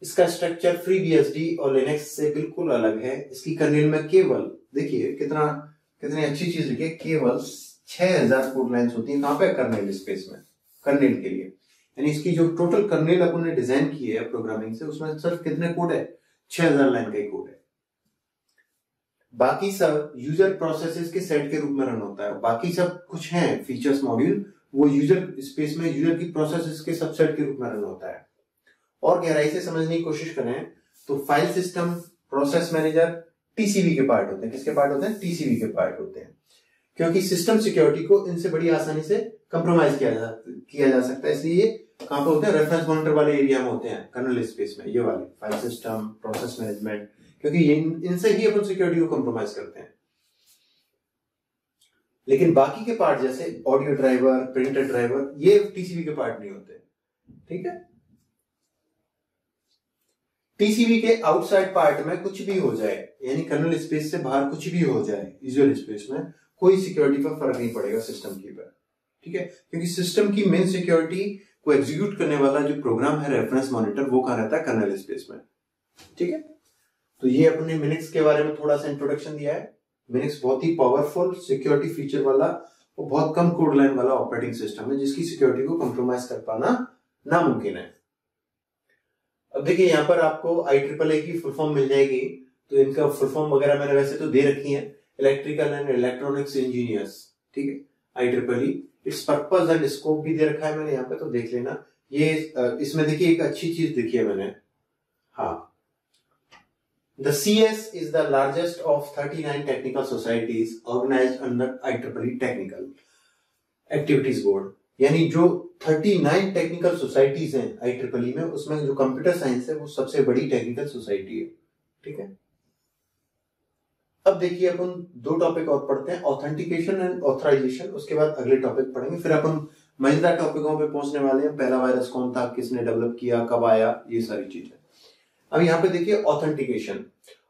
इसका स्ट्रक्चर FreeBSD और लिनक्स से बिल्कुल अलग है। इसकी कर्नेल में केवल, देखिए कितनी अच्छी चीज लिखी है, केवल 6000 कोड लाइंस होती है। कहां पे, कर्नेल स्पेस में, कर्नेल के लिए। यानी इसकी जो टोटल कर्नेल अपन ने डिजाइन की है प्रोग्रामिंग से, उसमें सिर्फ कितने कोड है, 6000 लाइन का ही कोड है। बाकी सब यूजर प्रोसेसेस के सेट के रूप में रन होता है। बाकी सब कुछ है फीचर्स मॉड्यूल, वो यूजर स्पेस में यूजर की प्रोसेसेस के सबसेट के रूप में रन होता है। और गहराई से समझने की कोशिश करें तो file system, process manager TCB के पार्ट होते हैं। किसके पार्ट होते हैं, टीसीबी के पार्ट होते हैं, क्योंकि सिस्टम सिक्योरिटी को इनसे बड़ी आसानी से कंप्रोमाइज किया जा सकता है। इसलिए कहां पे होते हैं, रेफरेंस मॉनिटर वाले एरिया में होते हैं, कर्नेल स्पेस में, ये वाले फाइल सिस्टम, प्रोसेस मैनेजमेंट, क्योंकि इनसे ही अपन सिक्योरिटी को कंप्रोमाइज करते हैं। लेकिन बाकी के पार्ट जैसे ऑडियो ड्राइवर, प्रिंटर ड्राइवर, ये टीसीबी के पार्ट नहीं होते, ठीक है। टीसीबी के आउटसाइड पार्ट में कुछ भी हो जाए, यानी कर्नेल स्पेस से बाहर कुछ भी हो जाए यूजर स्पेस में, कोई सिक्योरिटी पर फर्क नहीं पड़ेगा सिस्टम की पर, ठीक है। क्योंकि सिस्टम की मेन सिक्योरिटी को एग्जीक्यूट करने वाला जो प्रोग्राम है रेफरेंस मॉनिटर, वो कहां रहता है, कर्नेल स्पेस में, ठीक है। तो ये अपने मिनिक्स के बारे में थोड़ा सा इंट्रोडक्शन दिया है। मिनिक्स बहुत ही पावरफुल सिक्योरिटी फीचर वाला और बहुत कम कोड लाइन वाला ऑपरेटिंग सिस्टम है, जिसकी सिक्योरिटी को कंप्रोमाइज कर पाना नामुमकिन है। अब देखिए यहाँ पर आपको IEEE की फुल फॉर्म मिल जाएगी, तो इनका फुल फॉर्म वगैरह मैंने वैसे तो दे रखी है, इलेक्ट्रिकल एंड इलेक्ट्रॉनिक्स इंजीनियर्स, ठीक है, IEEE। It's purpose and scope भी दे रखा है मैंने यहाँ पे, तो देख लेना। ये इसमें देखिए एक अच्छी चीज देखी है मैंने, हाँ, The CS is the largest of 39 technical societies organized under IEEE Technical Activities Board। यानी जो 39 टेक्निकल सोसाइटीज हैं IEEE में, उसमें जो कंप्यूटर साइंस है वो सबसे बड़ी टेक्निकल सोसाइटी है। ठीक है, अब देखिए अपन दो टॉपिक और पढ़ते हैं, ऑथेंटिकेशन एंड ऑथराइजेशन। उसके बाद अगले टॉपिक पढ़ेंगे, फिर अपन मजेदार टॉपिकों पे पहुंचने वाले हैं। पहला वायरस कौन था, किसने डेवलप किया, कब आया, ये सारी चीजें। अब यहाँ पे देखिए ऑथेंटिकेशन।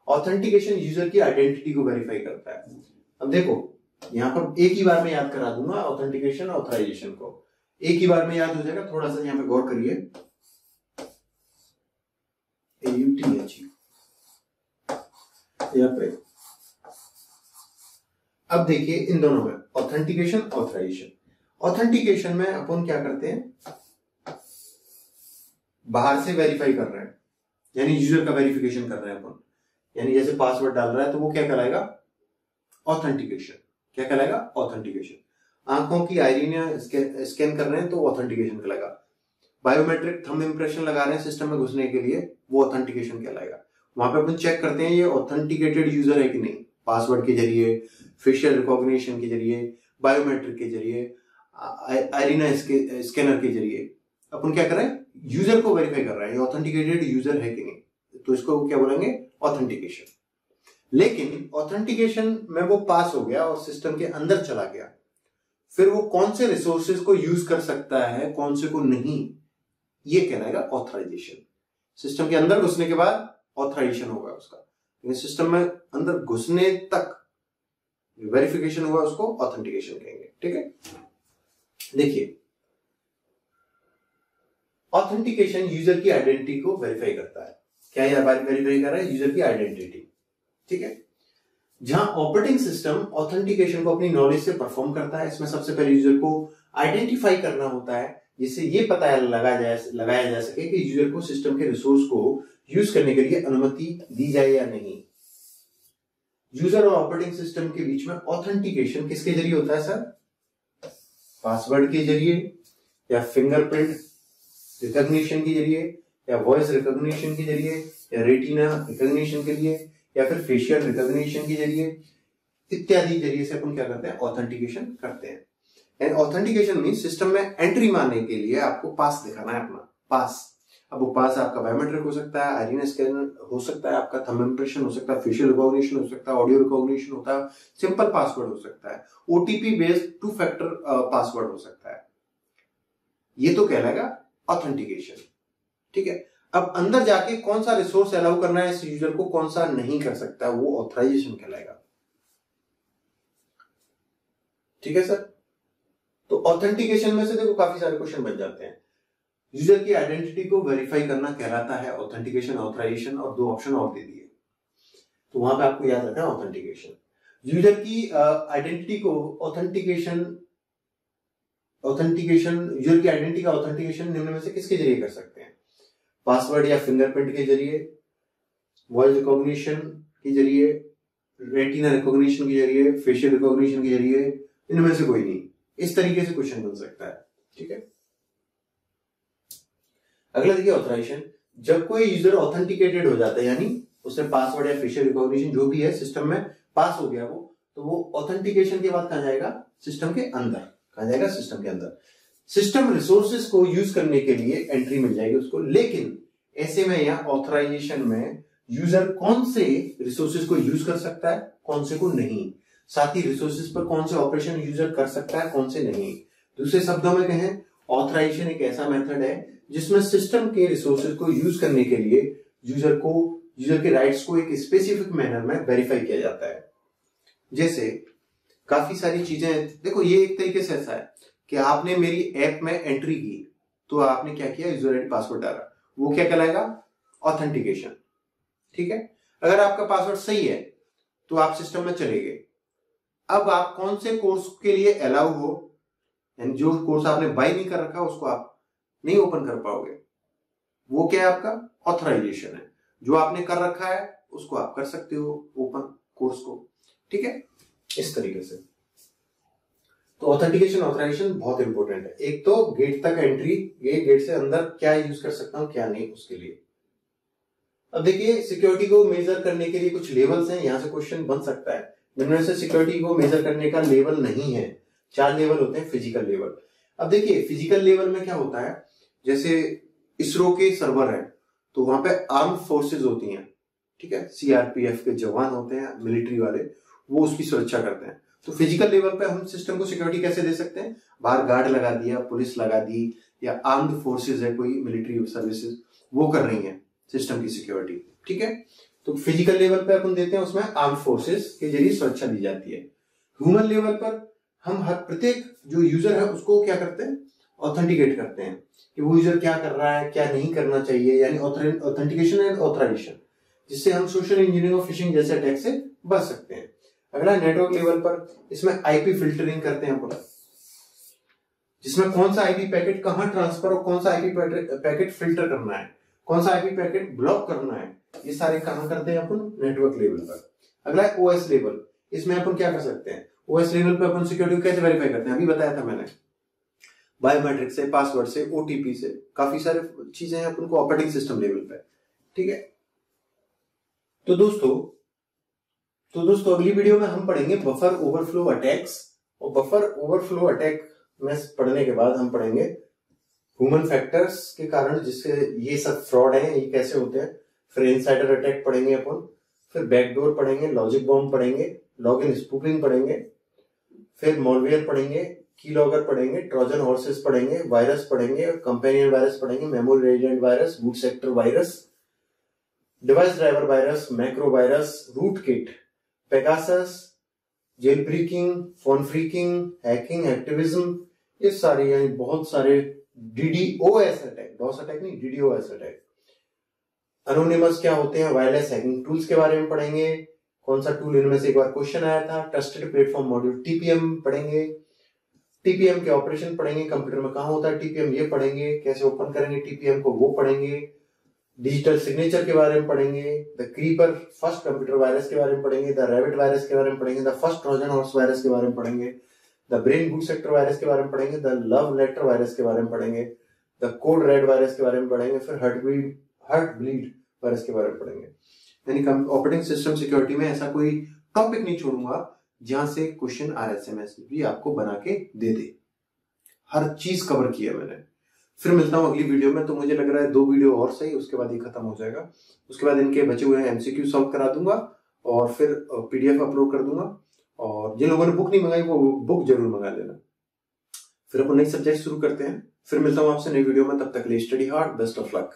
ऑथेंटिकेशन यूजर की आइडेंटिटी को वेरीफाई करता है। अब देखो यहाँ पर एक ही बार में याद करा दूंगा ऑथेंटिकेशन ऑथराइजेशन को, एक ही बार में याद हो जाएगा। थोड़ा सा यहाँ पे गौर करिए, AUTH यहाँ पे। अब देखिए इन दोनों में ऑथेंटिकेशन ऑथराइजेशन। ऑथेंटिकेशन में अपन क्या करते हैं, बाहर से वेरीफाई कर रहे हैं, यानी यूजर का वेरिफिकेशन कर रहे हैं अपन। यानी जैसे पासवर्ड डाल रहा है तो वो क्या कहलाएगा, ऑथेंटिकेशन। क्या कहलाएगा, ऑथेंटिकेशन। आंखों की आईरिना स्कैन कर रहे हैं तो ऑथेंटिकेशन कहलाएगा। बायोमेट्रिक थंब इंप्रेशन लगा रहे हैं सिस्टम में घुसने के लिए, वो ऑथेंटिकेशन कहलाएगा। वहां पे अपन चेक करते हैं ये ऑथेंटिकेटेड यूजर है कि नहीं, पासवर्ड के जरिए, फेशियल रिकॉग्निशन के जरिए, बायोमेट्रिक के जरिए, आईरिना स्कैनर के जरिए अपन क्या कर रहे हैं, यूजर को वेरीफाई कर रहे हैं, ऑथेंटिकेटेड यूजर है कि नहीं, तो इसको क्या बोलेंगे, ऑथेंटिकेशन। लेकिन ऑथेंटिकेशन में वो पास हो गया और सिस्टम के अंदर चला गया, फिर वो कौन से रिसोर्सेज को यूज कर सकता है, कौन से को नहीं, ये कहलाएगा ऑथराइजेशन। सिस्टम के अंदर घुसने के बाद ऑथराइजेशन होगा उसका, लेकिन सिस्टम में अंदर घुसने तक वेरिफिकेशन हुआ उसको ऑथेंटिकेशन कहेंगे। ठीक है, देखिए ऑथेंटिकेशन यूजर की आइडेंटिटी को वेरीफाई करता है। क्या यह वेरीफाई कर रहा है, यूजर की आइडेंटिटी। ठीक है, जहां ऑपरेटिंग सिस्टम ऑथेंटिकेशन को अपनी नॉलेज से परफॉर्म करता है, इसमें सबसे पहले यूजर को आइडेंटिफाई करना होता है, जिससे ये पता लगाया जा सके कि यूजर को सिस्टम के रिसोर्स को यूज करने के लिए अनुमति दी जाए या नहीं। यूजर और ऑपरेटिंग सिस्टम के बीच में ऑथेंटिकेशन किसके जरिए होता है सर, पासवर्ड के जरिए, या फिंगरप्रिंट रिकॉग्निशन के जरिए, या वॉइस रिकॉग्निशन के जरिए, या रेटिना रिकॉग्निशन के लिए, या फिर फेशियल रिकॉग्निशन के जरिए, इत्यादि जरिए से अपन क्या करते हैं, ऑथेंटिकेशन करते हैं। एंड ऑथेंटिकेशन मीन सिस्टम में एंट्री मारने के लिए आपको पास दिखाना है, अपना पास। अब वो पास आपका बायोमेट्रिक हो सकता है, आईरिना स्कैनर हो सकता है, आपका थंब इंप्रेशन हो सकता है, फेशियल रिकॉग्निशन हो सकता है, ऑडियो रिकॉग्निशन होता है, सिंपल पासवर्ड हो सकता है, ओटीपी बेस्ड 2 फैक्टर पासवर्ड हो सकता है। ये तो कहलाएगा ऑथेंटिकेशन। ठीक है, अब अंदर जाके कौन सा रिसोर्स अलाउ करना है इस यूजर को, कौन सा नहीं कर सकता, वो ऑथराइजेशन कहलाएगा। ठीक है सर, तो ऑथेंटिकेशन में से देखो काफी सारे क्वेश्चन बन जाते हैं। यूजर की आइडेंटिटी को वेरीफाई करना कहलाता है ऑथेंटिकेशन ऑथराइजेशन, और 2 ऑप्शन और दे दिए, तो वहां पे आपको याद रखना है ऑथेंटिकेशन। यूजर की आइडेंटिटी को ऑथेंटिकेशन यूजर की आइडेंटिटी का ऑथेंटिकेशन निम्न में से किसके जरिए कर सकते हैं, पासवर्ड या फिंगरप्रिंट के जरिए, वॉइस रिकॉग्निशन के जरिए, रेटिना रिकॉग्निशन के जरिए, फेशियल रिकॉग्निशन के जरिए, इनमें से कोई नहीं। इस तरीके से क्वेश्चन बन सकता है। ठीक है, अगला देखिए ऑथराइजेशन। जब कोई यूजर ऑथेंटिकेटेड हो जाता है, यानी उसने पासवर्ड या फेशियल रिकॉग्निशन जो भी है सिस्टम में पास हो गया वो, तो वो ऑथेंटिकेशन के बाद कहां जाएगा, सिस्टम के अंदर। कहां जाएगा, सिस्टम के अंदर। सिस्टम रिसोर्सेज को यूज करने के लिए एंट्री मिल जाएगी उसको, लेकिन ऐसे में या ऑथराइजेशन में यूजर कौन से रिसोर्सेज को यूज कर सकता है, कौन से को नहीं, साथ ही रिसोर्सेज पर कौन से ऑपरेशन यूजर कर सकता है, कौन से नहीं। दूसरे शब्दों में कहें, ऑथराइजेशन एक ऐसा मेथड है जिसमें सिस्टम के रिसोर्सेज को यूज करने के लिए यूजर के राइट्स को एक स्पेसिफिक मैनर में वेरीफाई किया जाता है। जैसे काफी सारी चीजें देखो, ये एक तरीके से ऐसा है कि आपने मेरी ऐप में एंट्री की, तो आपने क्या किया, यूजर आईडी पासवर्ड डाला, वो क्या कहलाएगा, ऑथेंटिकेशन। ठीक है, अगर आपका पासवर्ड सही है तो आप सिस्टम में चले गए। अब आप कौन से कोर्स के लिए अलाउ हो, यानी जो कोर्स आपने बाय नहीं कर रखा उसको आप नहीं ओपन कर पाओगे, वो क्या है, आपका ऑथराइजेशन है। जो आपने कर रखा है उसको आप कर सकते हो ओपन कोर्स को। ठीक है, इस तरीके से। तो ऑथेंटिकेशन ऑथराइजेशन बहुत इंपॉर्टेंट है। एक तो गेट तक एंट्री, ये गेट से अंदर क्या यूज कर सकता हूं क्या नहीं, उसके लिए। अब देखिए सिक्योरिटी को मेजर करने के लिए कुछ लेवल्स हैं, यहाँ से क्वेश्चन बन सकता है। जिनमें से सिक्योरिटी को मेजर करने का लेवल नहीं है, 4 लेवल होते हैं फिजिकल लेवल। अब देखिए फिजिकल लेवल में क्या होता है, जैसे इसरो के सर्वर है तो वहां पे आर्म फोर्सेस होती हैं, ठीक है, सीआरपीएफ के जवान होते हैं, मिलिट्री वाले, वो उसकी सुरक्षा करते हैं। तो फिजिकल लेवल पे हम सिस्टम को सिक्योरिटी कैसे दे सकते हैं, बाहर गार्ड लगा दिया, पुलिस लगा दी, या आर्म्ड फोर्सेज है कोई मिलिट्री सर्विसेज, वो कर रही है सिस्टम की सिक्योरिटी, ठीक है। तो फिजिकल लेवल पे अपन देते हैं, उसमें आर्म फोर्सेस के जरिए सुरक्षा दी जाती है। ह्यूमन लेवल पर हम हर प्रत्येक जो यूजर है उसको क्या करते हैं, ऑथेंटिकेट करते हैं कि वो यूजर क्या कर रहा है, क्या नहीं करना चाहिए, यानी ऑथेंटिकेशन एंड ऑथराइजेशन, जिससे हम सोशल इंजीनियरिंग और फिशिंग जैसे अटैक से बच सकते हैं। अगला नेटवर्क लेवल पर, इसमें आईपी फिल्टरिंग करते हैं अपन, जिसमें कौन सा आईपी पैकेट कहां ट्रांसफर और कौन सा आईपी पैकेट फिल्टर करना है, कौन सा आईपी पैकेट ब्लॉक करना है, ये सारे काम करते हैं अपन नेटवर्क लेवल पर। अगला है ओएस लेवल, इसमें अपन क्या कर सकते हैं, ओएस लेवल पे अपन सिक्योरिटी को कैसे वेरीफाई करते हैं, अभी बताया था मैंने, बायोमेट्रिक से, पासवर्ड से, ओटीपी से, काफी सारे चीजें हैं अपन को ऑपरेटिंग सिस्टम लेवल पे, ठीक है। तो दोस्तों अगली वीडियो में हम पढ़ेंगे बफर ओवरफ्लो अटैक्स, और बफर ओवरफ्लो अटैक में पढ़ने के बाद हम पढ़ेंगे ह्यूमन फैक्टर्स के कारण जिससे ये सब फ्रॉड है, ये कैसे होते हैं। फिर इनसाइडर अटैक पढ़ेंगे अपन, फिर बैकडोर पढ़ेंगे, लॉजिक बॉम्ब पढ़ेंगे, लॉगिन स्पूफिंग पढ़ेंगे, फिर मॉलवेयर पढ़ेंगे, कीलॉगर पढ़ेंगे, ट्रोजन हॉर्सेस पढ़ेंगे, वायरस पढ़ेंगे, कंपेनियन वायरस पढ़ेंगे, memory resident virus, boot sector virus, device driver virus, macro virus, root kit, Pegasus, jail breaking, phone phreaking, hacking, activism, ये सारे यानी बहुत सारे डीडीओएस अटैक, डॉस अटैक नहीं, डीडीओएस अटैक। एनोनिमस क्या होते हैं, वायरलेस हैकिंग टूल्स के बारे में पढ़ेंगे, कौन सा टूल इनमें से एक बार क्वेश्चन आया था, ट्रस्टेड प्लेटफॉर्म मॉड्यूल टीपीएम पढ़ेंगे, टीपीएम के ऑपरेशन पढ़ेंगे, कंप्यूटर में कहां होता है टीपीएम ये पढ़ेंगे, कैसे ओपन करेंगे टीपीएम को वो पढ़ेंगे, डिजिटल सिग्नेचर के बारे में पढ़ेंगे, the creeper first computer virus के बारे में पढ़ेंगे, द रैबिट वायरस के बारे में पढ़ेंगे, the first Trojan horse virus के बारे में पढ़ेंगे, the brain boot sector virus के बारे में पढ़ेंगे, द लव लेटर वायरस के बारे में पढ़ेंगे, द कोड रेड वायरस के बारे में पढ़ेंगे, फिर हार्ट ब्लीड वायरस के बारे में पढ़ेंगे। यानी ऑपरेटिंग सिस्टम सिक्योरिटी में ऐसा कोई टॉपिक नहीं छोड़ूंगा जहां से क्वेश्चन आरएसएमएस भी आपको बना के दे दे, हर चीज कवर किया मैंने। फिर मिलता हूं अगली वीडियो में, तो मुझे लग रहा है 2 वीडियो और सही, उसके बाद ये खत्म हो जाएगा। उसके बाद इनके बचे हुए एमसीक्यू सॉल्व करा दूंगा और फिर पीडीएफ अपलोड कर दूंगा, और जिन लोगों ने बुक नहीं मंगाई वो बुक जरूर मंगा लेना। फिर अपन नई सब्जेक्ट शुरू करते हैं। फिर मिलता हूं आपसे नई वीडियो में, तब तक के लिए study hard, best of luck.